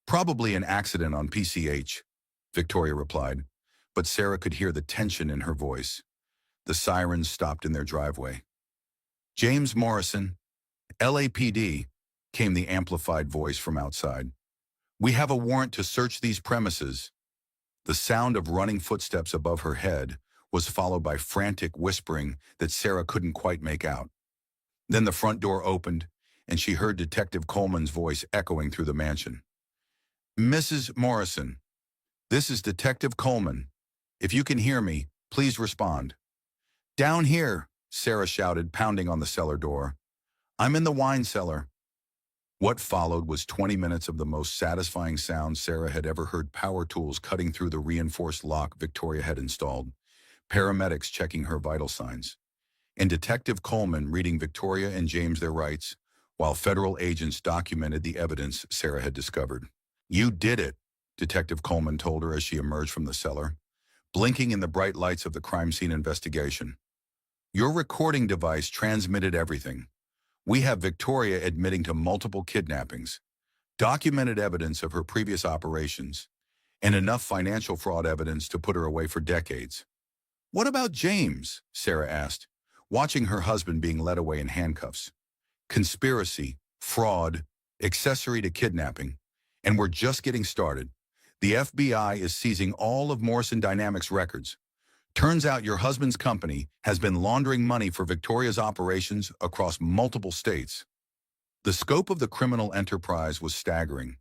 "Probably an accident on PCH," Victoria replied, but Sarah could hear the tension in her voice. The sirens stopped in their driveway. "James Morrison, LAPD," came the amplified voice from outside. "We have a warrant to search these premises." The sound of running footsteps above her head was followed by frantic whispering that Sarah couldn't quite make out. Then the front door opened, and she heard Detective Coleman's voice echoing through the mansion. "Mrs. Morrison, this is Detective Coleman. If you can hear me, please respond." "Down here," Sarah shouted, pounding on the cellar door. "I'm in the wine cellar." What followed was 20 minutes of the most satisfying sound Sarah had ever heard: power tools cutting through the reinforced lock Victoria had installed, paramedics checking her vital signs, and Detective Coleman reading Victoria and James their rights, while federal agents documented the evidence Sarah had discovered. "You did it," Detective Coleman told her as she emerged from the cellar, blinking in the bright lights of the crime scene investigation. "Your recording device transmitted everything. We have Victoria admitting to multiple kidnappings, documented evidence of her previous operations, and enough financial fraud evidence to put her away for decades." "What about James?" Sarah asked, watching her husband being led away in handcuffs. "Conspiracy, fraud, accessory to kidnapping, and we're just getting started. The FBI is seizing all of Morrison Dynamics records. Turns out your husband's company has been laundering money for Victoria's operations across multiple states." The scope of the criminal enterprise was staggering.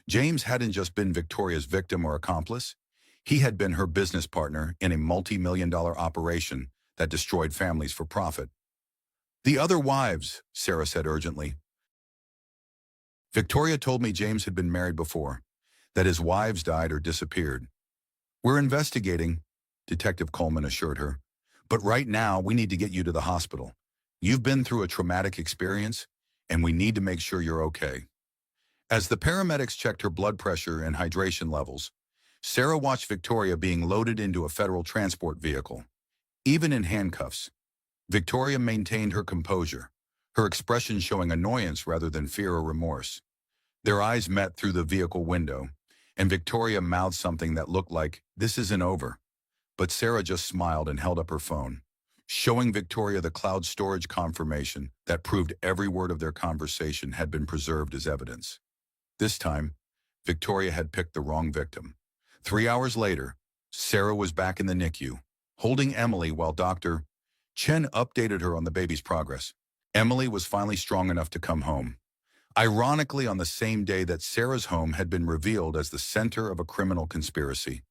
James hadn't just been Victoria's victim or accomplice. He had been her business partner in a multi-million-dollar operation that destroyed families for profit. The other wives, Sarah said urgently. Victoria told me James had been married before, that his wives died or disappeared. We're investigating, Detective Coleman assured her. But right now, we need to get you to the hospital. You've been through a traumatic experience, and we need to make sure you're okay. As the paramedics checked her blood pressure and hydration levels, Sarah watched Victoria being loaded into a federal transport vehicle. Even in handcuffs, Victoria maintained her composure, her expression showing annoyance rather than fear or remorse. Their eyes met through the vehicle window, and Victoria mouthed something that looked like, "This isn't over." But Sarah just smiled and held up her phone, showing Victoria the cloud storage confirmation that proved every word of their conversation had been preserved as evidence. This time, Victoria had picked the wrong victim. 3 hours later, Sarah was back in the NICU, holding Emily while Dr. Chen updated her on the baby's progress. Emily was finally strong enough to come home. Ironically, on the same day that Sarah's home had been revealed as the center of a criminal conspiracy.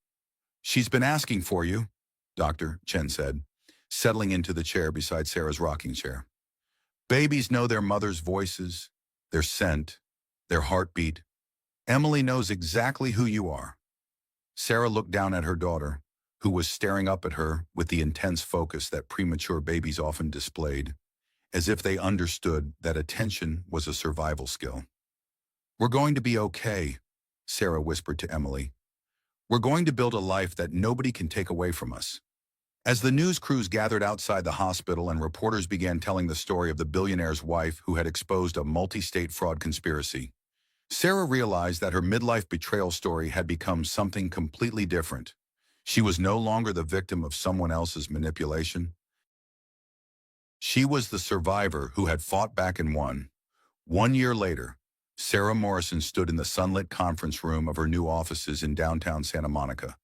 "She's been asking for you," Dr. Chen said, settling into the chair beside Sarah's rocking chair. "Babies know their mother's voices, their scent, their heartbeat. Emily knows exactly who you are." Sarah looked down at her daughter, who was staring up at her with the intense focus that premature babies often displayed, as if they understood that attention was a survival skill. "We're going to be okay," Sarah whispered to Emily. "We're going to build a life that nobody can take away from us." As the news crews gathered outside the hospital and reporters began telling the story of the billionaire's wife who had exposed a multi-state fraud conspiracy, Sarah realized that her midlife betrayal story had become something completely different. She was no longer the victim of someone else's manipulation. She was the survivor who had fought back and won. 1 year later, Sarah Morrison stood in the sunlit conference room of her new offices in downtown Santa Monica,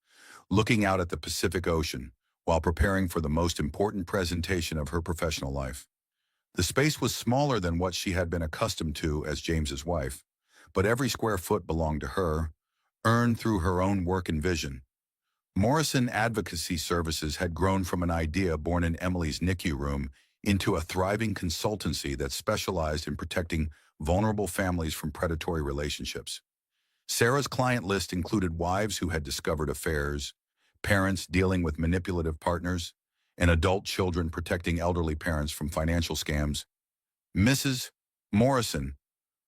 looking out at the Pacific Ocean while preparing for the most important presentation of her professional life. The space was smaller than what she had been accustomed to as James's wife, but every square foot belonged to her, earned through her own work and vision. Morrison Advocacy Services had grown from an idea born in Emily's NICU room into a thriving consultancy that specialized in protecting vulnerable families from predatory relationships. Sarah's client list included wives who had discovered affairs, parents dealing with manipulative partners, and adult children protecting elderly parents from financial scams. Mrs. Morrison,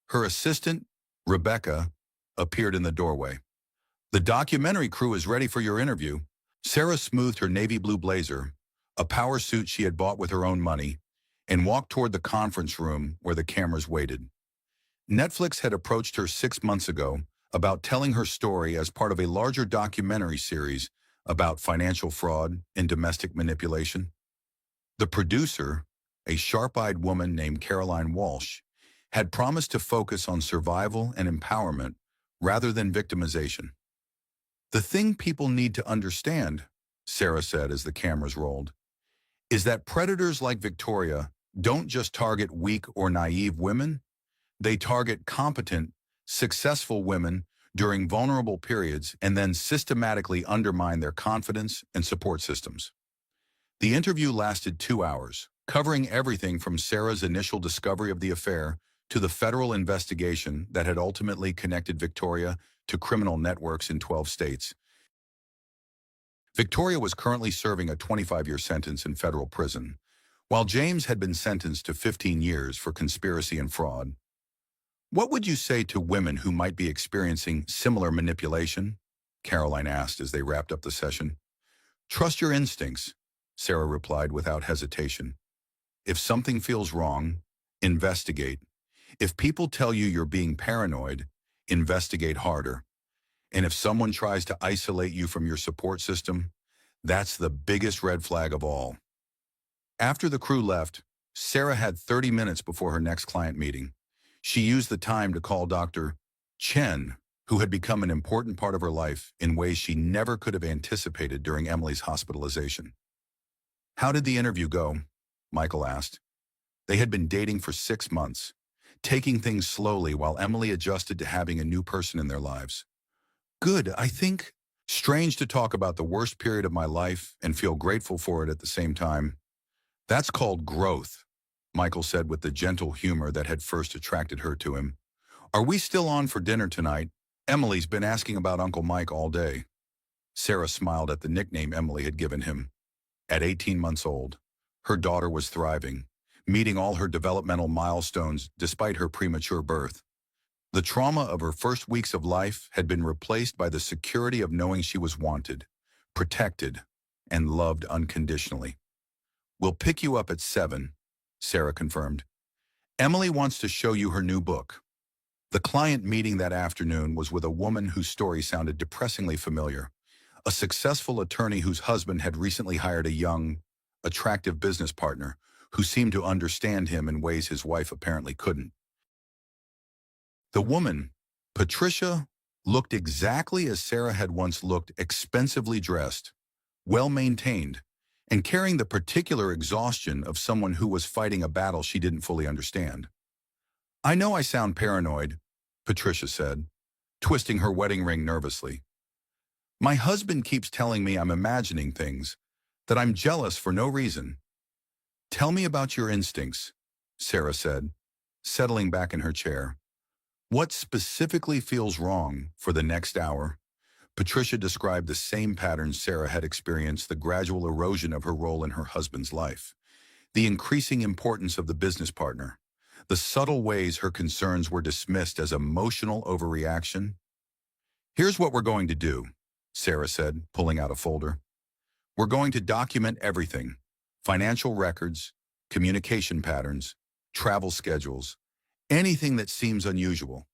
her assistant, Rebecca, appeared in the doorway. "The documentary crew is ready for your interview." Sarah smoothed her navy blue blazer, a power suit she had bought with her own money, and walked toward the conference room where the cameras waited. Netflix had approached her 6 months ago about telling her story as part of a larger documentary series about financial fraud and domestic manipulation. The producer, a sharp-eyed woman named Caroline Walsh, had promised to focus on survival and empowerment rather than victimization. "The thing people need to understand," Sarah said as the cameras rolled, "is that predators like Victoria don't just target weak or naive women, they target competent, successful women during vulnerable periods and then systematically undermine their confidence and support systems." The interview lasted 2 hours, covering everything from Sarah's initial discovery of the affair to the federal investigation that had ultimately connected Victoria to criminal networks in 12 states. Victoria was currently serving a 25-year sentence in federal prison, while James had been sentenced to 15 years for conspiracy and fraud. "What would you say to women who might be experiencing similar manipulation?" Caroline asked as they wrapped up the session. "Trust your instincts," Sarah replied without hesitation. "If something feels wrong, investigate. If people tell you you're being paranoid, investigate harder. And if someone tries to isolate you from your support system, that's the biggest red flag of all." After the crew left, Sarah had 30 minutes before her next client meeting. She used the time to call Dr. Chen, who had become an important part of her life in ways she never could have anticipated during Emily's hospitalization. "How did the interview go?" Michael asked. They had been dating for 6 months, taking things slowly while Emily adjusted to having a new person in their lives. "Good, I think. Strange to talk about the worst period of my life and feel grateful for it at the same time." That's called growth, Michael said with the gentle humor that had first attracted her to him. Are we still on for dinner tonight? Emily's been asking about Uncle Mike all day. Sarah smiled at the nickname Emily had given him. At 18 months old, her daughter was thriving, meeting all her developmental milestones despite her premature birth. The trauma of her first weeks of life had been replaced by the security of knowing she was wanted, protected, and loved unconditionally. We'll pick you up at 7, Sarah confirmed. Emily wants to show you her new book. The client meeting that afternoon was with a woman whose story sounded depressingly familiar, a successful attorney whose husband had recently hired a young, attractive business partner who seemed to understand him in ways his wife apparently couldn't. The woman, Patricia, looked exactly as Sarah had once looked, expensively dressed, well-maintained, and carrying the particular exhaustion of someone who was fighting a battle she didn't fully understand. I know I sound paranoid, Patricia said, twisting her wedding ring nervously. My husband keeps telling me I'm imagining things, that I'm jealous for no reason. Tell me about your instincts, Sarah said, settling back in her chair. What specifically feels wrong for the next hour? Patricia described the same patterns Sarah had experienced, the gradual erosion of her role in her husband's life, the increasing importance of the business partner, the subtle ways her concerns were dismissed as emotional overreaction. Here's what we're going to do, Sarah said, pulling out a folder. We're going to document everything: financial records, communication patterns, travel schedules, anything that seems unusual.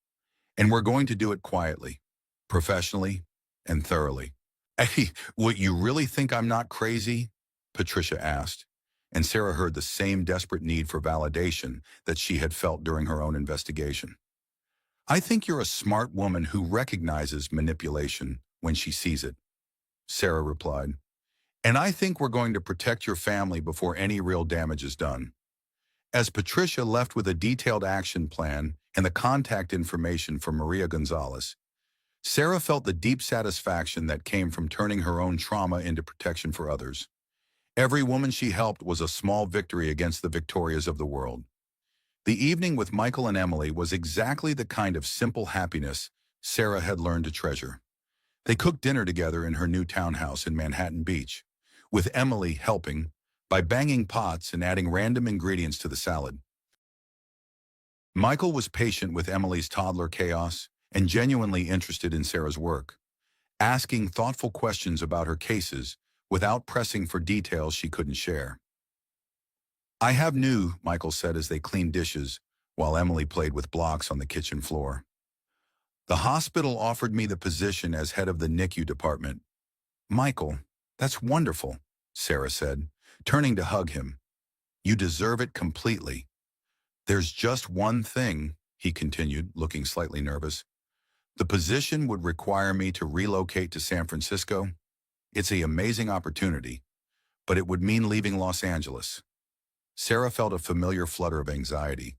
And we're going to do it quietly, professionally, and thoroughly. Hey, what, you really think I'm not crazy? Patricia asked, and Sarah heard the same desperate need for validation that she had felt during her own investigation. I think you're a smart woman who recognizes manipulation when she sees it, Sarah replied. And I think we're going to protect your family before any real damage is done. As Patricia left with a detailed action plan and the contact information for Maria Gonzalez, Sarah felt the deep satisfaction that came from turning her own trauma into protection for others. Every woman she helped was a small victory against the Victorias of the world. The evening with Michael and Emily was exactly the kind of simple happiness Sarah had learned to treasure. They cooked dinner together in her new townhouse in Manhattan Beach, with Emily helping by banging pots and adding random ingredients to the salad. Michael was patient with Emily's toddler chaos and genuinely interested in Sarah's work, asking thoughtful questions about her cases without pressing for details she couldn't share. I have new, Michael said as they cleaned dishes, while Emily played with blocks on the kitchen floor. The hospital offered me the position as head of the NICU department. Michael, that's wonderful, Sarah said, turning to hug him. You deserve it completely. There's just one thing, he continued, looking slightly nervous. The position would require me to relocate to San Francisco. It's an amazing opportunity, but it would mean leaving Los Angeles. Sarah felt a familiar flutter of anxiety,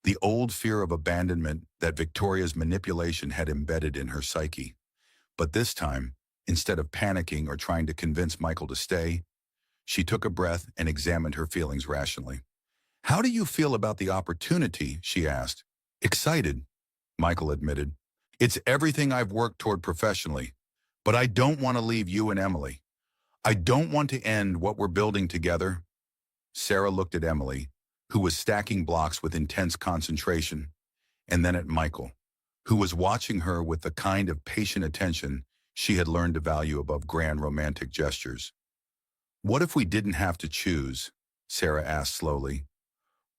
the old fear of abandonment that Victoria's manipulation had embedded in her psyche. But this time, instead of panicking or trying to convince Michael to stay, she took a breath and examined her feelings rationally. How do you feel about the opportunity? She asked. Excited, Michael admitted. It's everything I've worked toward professionally, but I don't want to leave you and Emily. I don't want to end what we're building together. Sarah looked at Emily, who was stacking blocks with intense concentration, and then at Michael, who was watching her with the kind of patient attention she had learned to value above grand romantic gestures. What if we didn't have to choose? Sarah asked slowly.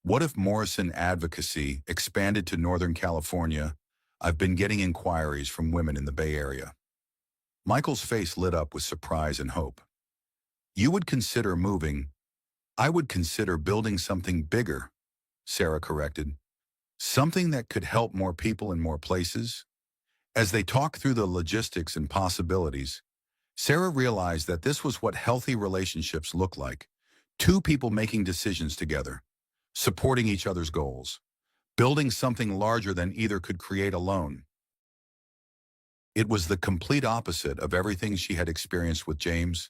What if Morrison advocacy expanded to Northern California? I've been getting inquiries from women in the Bay Area. Michael's face lit up with surprise and hope. You would consider moving. I would consider building something bigger, Sarah corrected. Something that could help more people in more places. As they talked through the logistics and possibilities, Sarah realized that this was what healthy relationships look like. Two people making decisions together, supporting each other's goals, building something larger than either could create alone. It was the complete opposite of everything she had experienced with James,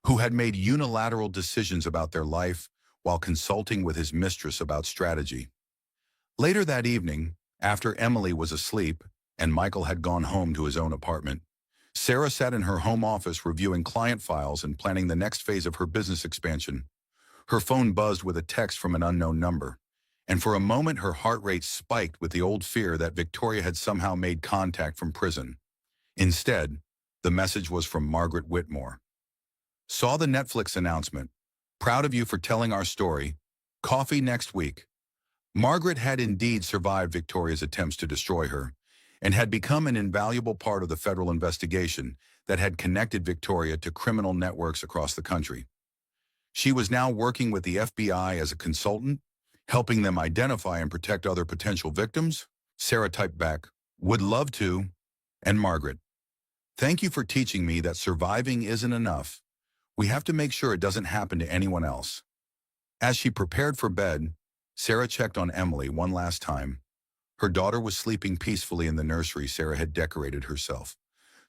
who had made unilateral decisions about their life while consulting with his mistress about strategy. Later that evening, after Emily was asleep and Michael had gone home to his own apartment, Sarah sat in her home office reviewing client files and planning the next phase of her business expansion. Her phone buzzed with a text from an unknown number, and for a moment her heart rate spiked with the old fear that Victoria had somehow made contact from prison. Instead, the message was from Margaret Whitmore. Saw the Netflix announcement. Proud of you for telling our story. Coffee next week. Margaret had indeed survived Victoria's attempts to destroy her, and had become an invaluable part of the federal investigation that had connected Victoria to criminal networks across the country. She was now working with the FBI as a consultant, helping them identify and protect other potential victims. Sarah typed back, "Would love to," and Margaret, "Thank you for teaching me that surviving isn't enough. We have to make sure it doesn't happen to anyone else." As she prepared for bed, Sarah checked on Emily one last time. Her daughter was sleeping peacefully in the nursery Sarah had decorated herself,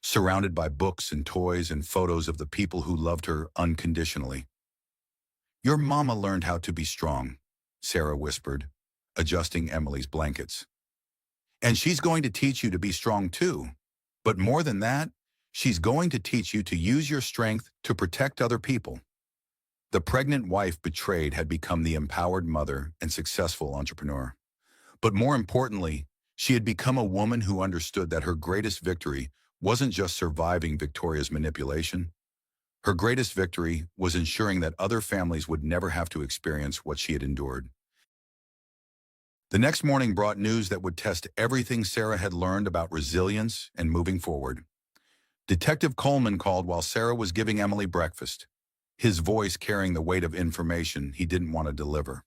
surrounded by books and toys and photos of the people who loved her unconditionally. "Your mama learned how to be strong," Sarah whispered, adjusting Emily's blankets. "And she's going to teach you to be strong too. But more than that, she's going to teach you to use your strength to protect other people." The pregnant wife betrayed had become the empowered mother and successful entrepreneur. But more importantly, she had become a woman who understood that her greatest victory wasn't just surviving Victoria's manipulation. Her greatest victory was ensuring that other families would never have to experience what she had endured. The next morning brought news that would test everything Sarah had learned about resilience and moving forward. Detective Coleman called while Sarah was giving Emily breakfast, his voice carrying the weight of information he didn't want to deliver.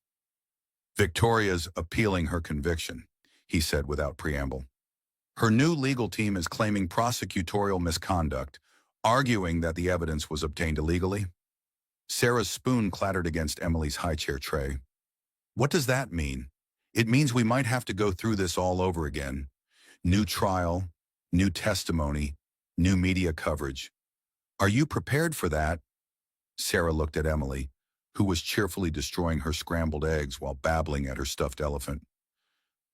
"Victoria's appealing her conviction," he said without preamble. "Her new legal team is claiming prosecutorial misconduct, arguing that the evidence was obtained illegally." Sarah's spoon clattered against Emily's high-chair tray. "What does that mean?" "It means we might have to go through this all over again. New trial, new testimony, new media coverage. Are you prepared for that?" Sarah looked at Emily, who was cheerfully destroying her scrambled eggs while babbling at her stuffed elephant.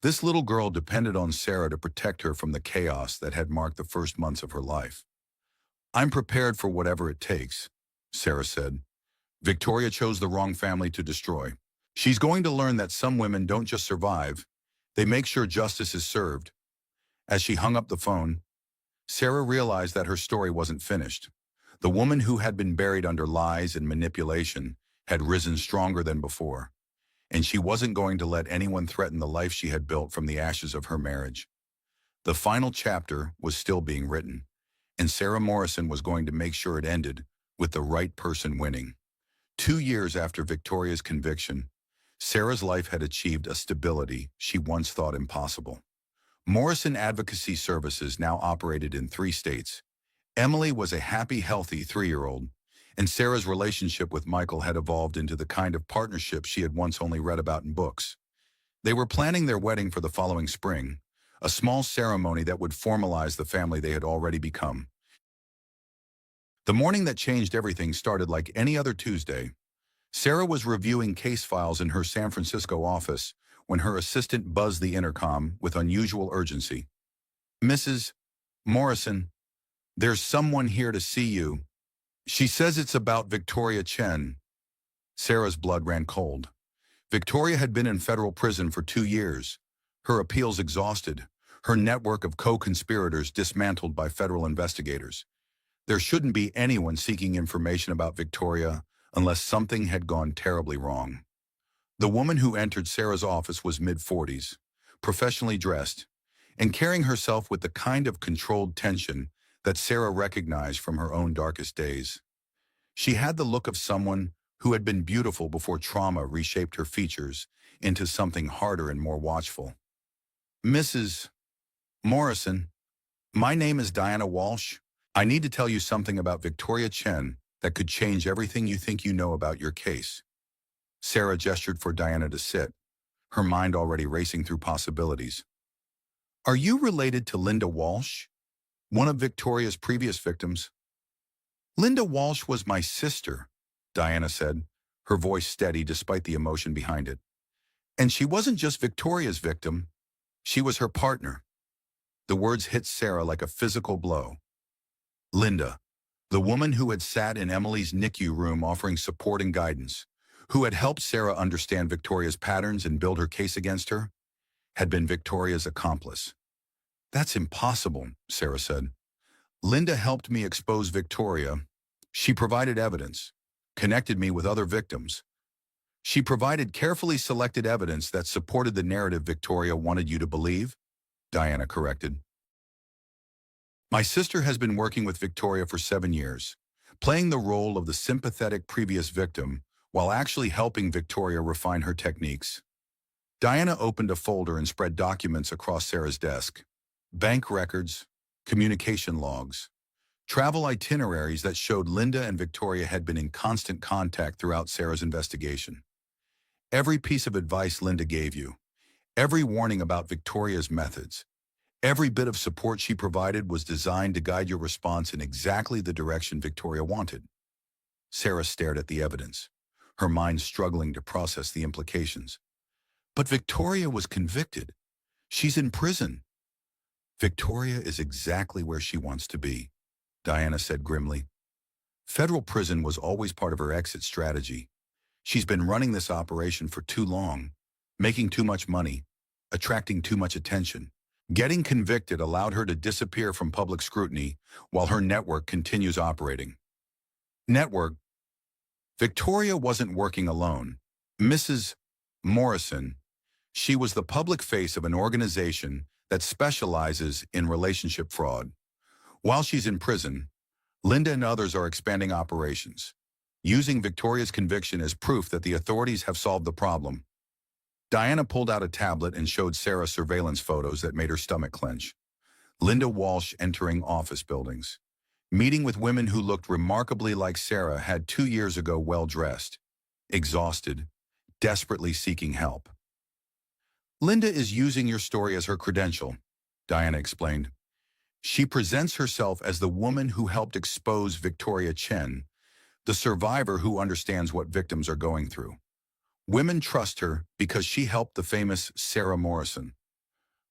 This little girl depended on Sarah to protect her from the chaos that had marked the first months of her life. "I'm prepared for whatever it takes," Sarah said. "Victoria chose the wrong family to destroy. She's going to learn that some women don't just survive, they make sure justice is served." As she hung up the phone, Sarah realized that her story wasn't finished. The woman who had been buried under lies and manipulation had risen stronger than before, and she wasn't going to let anyone threaten the life she had built from the ashes of her marriage. The final chapter was still being written, and Sarah Morrison was going to make sure it ended with the right person winning. 2 years after Victoria's conviction, Sarah's life had achieved a stability she once thought impossible. Morrison Advocacy Services now operated in 3 states. Emily was a happy, healthy 3-year-old, and Sarah's relationship with Michael had evolved into the kind of partnership she had once only read about in books. They were planning their wedding for the following spring, a small ceremony that would formalize the family they had already become. The morning that changed everything started like any other Tuesday. Sarah was reviewing case files in her San Francisco office when her assistant buzzed the intercom with unusual urgency. "Mrs. Morrison, there's someone here to see you. She says it's about Victoria Chen." Sarah's blood ran cold. Victoria had been in federal prison for 2 years, her appeals exhausted, her network of co-conspirators dismantled by federal investigators. There shouldn't be anyone seeking information about Victoria unless something had gone terribly wrong. The woman who entered Sarah's office was mid-40s, professionally dressed, and carrying herself with the kind of controlled tension that Sarah recognized from her own darkest days. She had the look of someone who had been beautiful before trauma reshaped her features into something harder and more watchful. "Mrs. Morrison, my name is Diana Walsh. I need to tell you something about Victoria Chen that could change everything you think you know about your case." Sarah gestured for Diana to sit, her mind already racing through possibilities. "Are you related to Linda Walsh, one of Victoria's previous victims?" "Linda Walsh was my sister," Diana said, her voice steady despite the emotion behind it. And she wasn't just Victoria's victim, she was her partner. The words hit Sarah like a physical blow. Linda, the woman who had sat in Emily's NICU room offering support and guidance, who had helped Sarah understand Victoria's patterns and build her case against her, had been Victoria's accomplice. That's impossible, Sarah said. Linda helped me expose Victoria. She provided evidence, connected me with other victims. She provided carefully selected evidence that supported the narrative Victoria wanted you to believe, Diana corrected. My sister has been working with Victoria for 7 years, playing the role of the sympathetic previous victim while actually helping Victoria refine her techniques. Diana opened a folder and spread documents across Sarah's desk. Bank records, communication logs, travel itineraries that showed Linda and Victoria had been in constant contact throughout Sarah's investigation. Every piece of advice Linda gave you, every warning about Victoria's methods, every bit of support she provided was designed to guide your response in exactly the direction Victoria wanted. Sarah stared at the evidence, her mind struggling to process the implications. But Victoria was convicted. She's in prison. Victoria is exactly where she wants to be, Diana said grimly. Federal prison was always part of her exit strategy. She's been running this operation for too long, making too much money, attracting too much attention. Getting convicted allowed her to disappear from public scrutiny while her network continues operating. Network. Victoria wasn't working alone. Mrs. Morrison, she was the public face of an organization that specializes in relationship fraud. While she's in prison, Linda and others are expanding operations, using Victoria's conviction as proof that the authorities have solved the problem. Diana pulled out a tablet and showed Sarah surveillance photos that made her stomach clench. Linda Walsh entering office buildings, meeting with women who looked remarkably like Sarah had 2 years ago, well-dressed, exhausted, desperately seeking help. Linda is using your story as her credential, Diana explained. She presents herself as the woman who helped expose Victoria Chen, the survivor who understands what victims are going through. Women trust her because she helped the famous Sarah Morrison.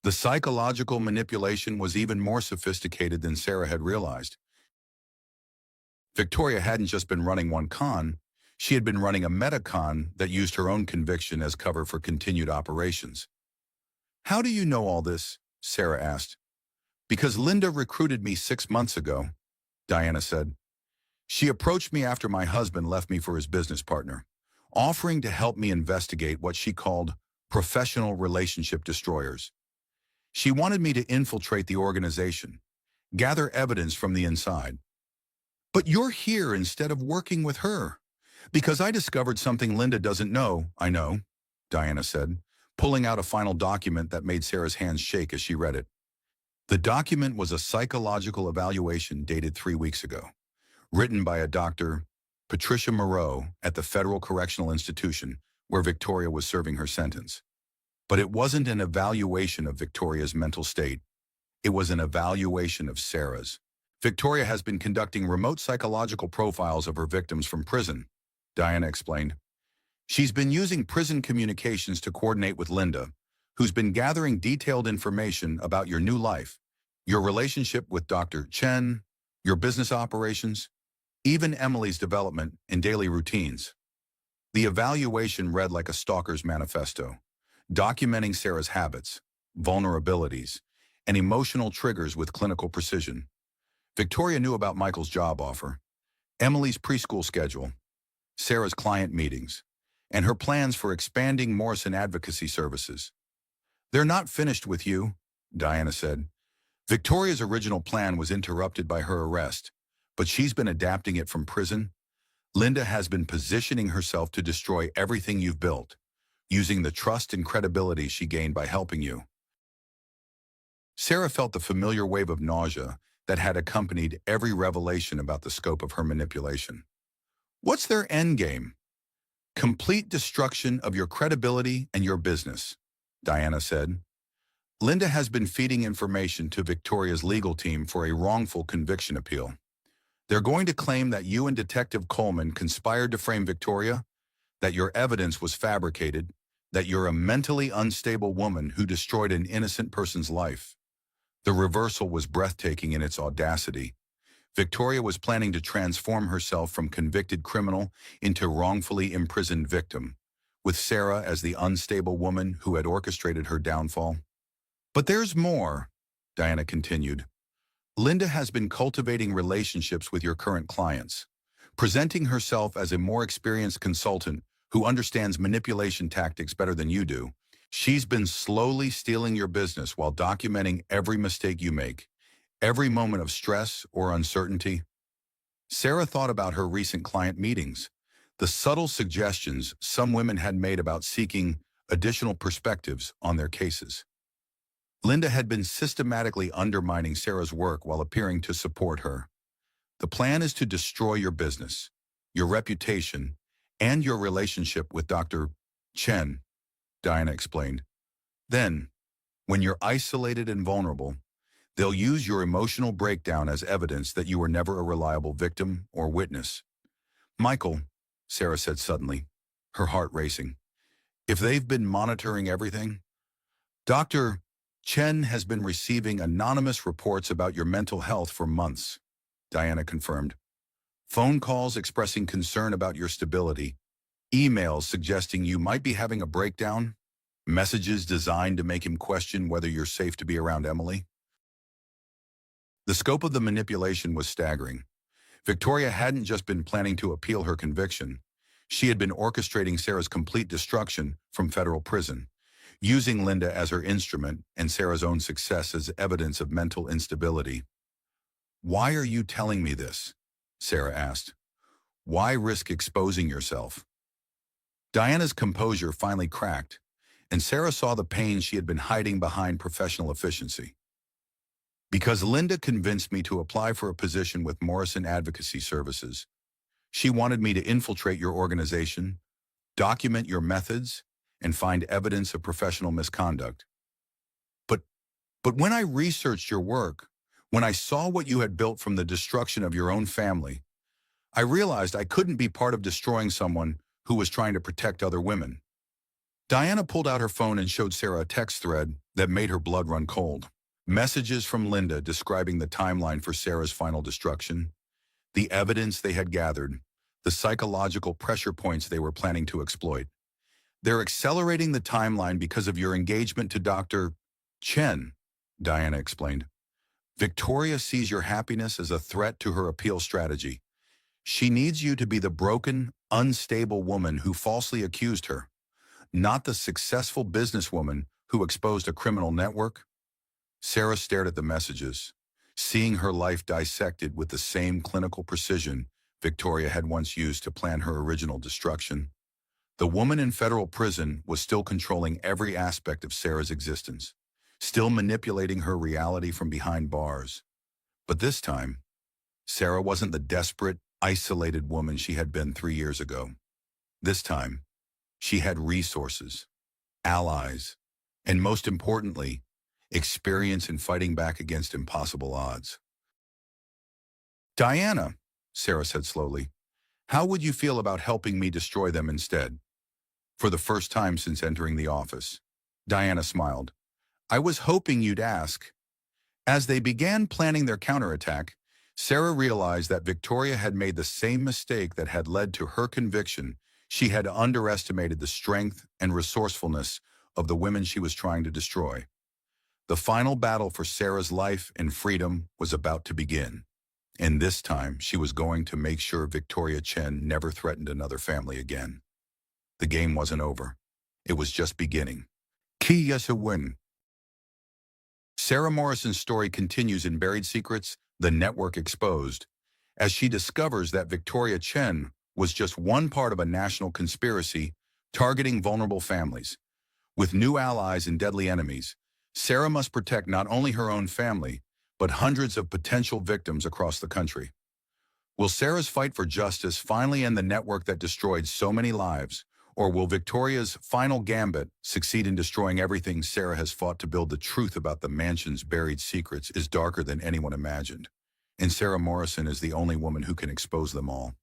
The psychological manipulation was even more sophisticated than Sarah had realized. Victoria hadn't just been running one con, she had been running a meta-con that used her own conviction as cover for continued operations. How do you know all this? Sarah asked. Because Linda recruited me 6 months ago, Diana said. She approached me after my husband left me for his business partner, offering to help me investigate what she called professional relationship destroyers. She wanted me to infiltrate the organization, gather evidence from the inside. But you're here instead of working with her. Because I discovered something Linda doesn't know, I know, Diana said, pulling out a final document that made Sarah's hands shake as she read it. The document was a psychological evaluation dated 3 weeks ago, written by a Dr. Patricia Moreau at the Federal Correctional Institution where Victoria was serving her sentence. But it wasn't an evaluation of Victoria's mental state. It was an evaluation of Sarah's. Victoria has been conducting remote psychological profiles of her victims from prison, Diana explained. She's been using prison communications to coordinate with Linda, who's been gathering detailed information about your new life, your relationship with Dr. Chen, your business operations, even Emily's development and daily routines. The evaluation read like a stalker's manifesto, documenting Sarah's habits, vulnerabilities, and emotional triggers with clinical precision. Victoria knew about Michael's job offer, Emily's preschool schedule, Sarah's client meetings, and her plans for expanding Morrison advocacy services. They're not finished with you, Diana said. Victoria's original plan was interrupted by her arrest, but she's been adapting it from prison. Linda has been positioning herself to destroy everything you've built, using the trust and credibility she gained by helping you. Sarah felt the familiar wave of nausea that had accompanied every revelation about the scope of her manipulation. What's their endgame? Complete destruction of your credibility and your business, Diana said. Linda has been feeding information to Victoria's legal team for a wrongful conviction appeal. They're going to claim that you and Detective Coleman conspired to frame Victoria, that your evidence was fabricated, that you're a mentally unstable woman who destroyed an innocent person's life. The reversal was breathtaking in its audacity. Victoria was planning to transform herself from convicted criminal into wrongfully imprisoned victim, with Sarah as the unstable woman who had orchestrated her downfall. But there's more, Diana continued. Linda has been cultivating relationships with your current clients, presenting herself as a more experienced consultant who understands manipulation tactics better than you do. She's been slowly stealing your business while documenting every mistake you make, every moment of stress or uncertainty. Sarah thought about her recent client meetings, the subtle suggestions some women had made about seeking additional perspectives on their cases. Linda had been systematically undermining Sarah's work while appearing to support her. The plan is to destroy your business, your reputation, and your relationship with Dr. Chen, Diana explained. Then, when you're isolated and vulnerable, they'll use your emotional breakdown as evidence that you were never a reliable victim or witness. Michael, Sarah said suddenly, her heart racing, if they've been monitoring everything, Dr. Chen has been receiving anonymous reports about your mental health for months, Diana confirmed. Phone calls expressing concern about your stability, emails suggesting you might be having a breakdown, messages designed to make him question whether you're safe to be around Emily. The scope of the manipulation was staggering. Victoria hadn't just been planning to appeal her conviction. She had been orchestrating Sarah's complete destruction from federal prison, using Linda as her instrument and Sarah's own success as evidence of mental instability. "Why are you telling me this?" Sarah asked. "Why risk exposing yourself?" Diana's composure finally cracked, and Sarah saw the pain she had been hiding behind professional efficiency. "Because Linda convinced me to apply for a position with Morrison Advocacy Services. She wanted me to infiltrate your organization, document your methods, and find evidence of professional misconduct. But when I researched your work, when I saw what you had built from the destruction of your own family, I realized I couldn't be part of destroying someone who was trying to protect other women." Diana pulled out her phone and showed Sarah a text thread that made her blood run cold. Messages from Linda describing the timeline for Sarah's final destruction, the evidence they had gathered, the psychological pressure points they were planning to exploit. "They're accelerating the timeline because of your engagement to Dr. Chen," Diana explained. "Victoria sees your happiness as a threat to her appeal strategy. She needs you to be the broken, unstable woman who falsely accused her, not the successful businesswoman who exposed a criminal network." Sarah stared at the messages, seeing her life dissected with the same clinical precision Victoria had once used to plan her original destruction. The woman in federal prison was still controlling every aspect of Sarah's existence, still manipulating her reality from behind bars. But this time, Sarah wasn't the desperate, isolated woman she had been 3 years ago. This time, she had resources, allies, and most importantly, experience in fighting back against impossible odds. "Diana," Sarah said slowly, "how would you feel about helping me destroy them instead?" For the first time since entering the office, Diana smiled. "I was hoping you'd ask." As they began planning their counterattack, Sarah realized that Victoria had made the same mistake that had led to her conviction. She had underestimated the strength and resourcefulness of the women she was trying to destroy. The final battle for Sarah's life and freedom was about to begin, and this time she was going to make sure Victoria Chen never threatened another family again. The game wasn't over. It was just beginning. Key yes a win. Sarah Morrison's story continues in Buried Secrets, The Network Exposed, as she discovers that Victoria Chen was just one part of a national conspiracy targeting vulnerable families. With new allies and deadly enemies, Sarah must protect not only her own family, but hundreds of potential victims across the country. Will Sarah's fight for justice finally end the network that destroyed so many lives, or will Victoria's final gambit succeed in destroying everything Sarah has fought to build? The truth about the mansion's buried secrets is darker than anyone imagined, and Sarah Morrison is the only woman who can expose them all.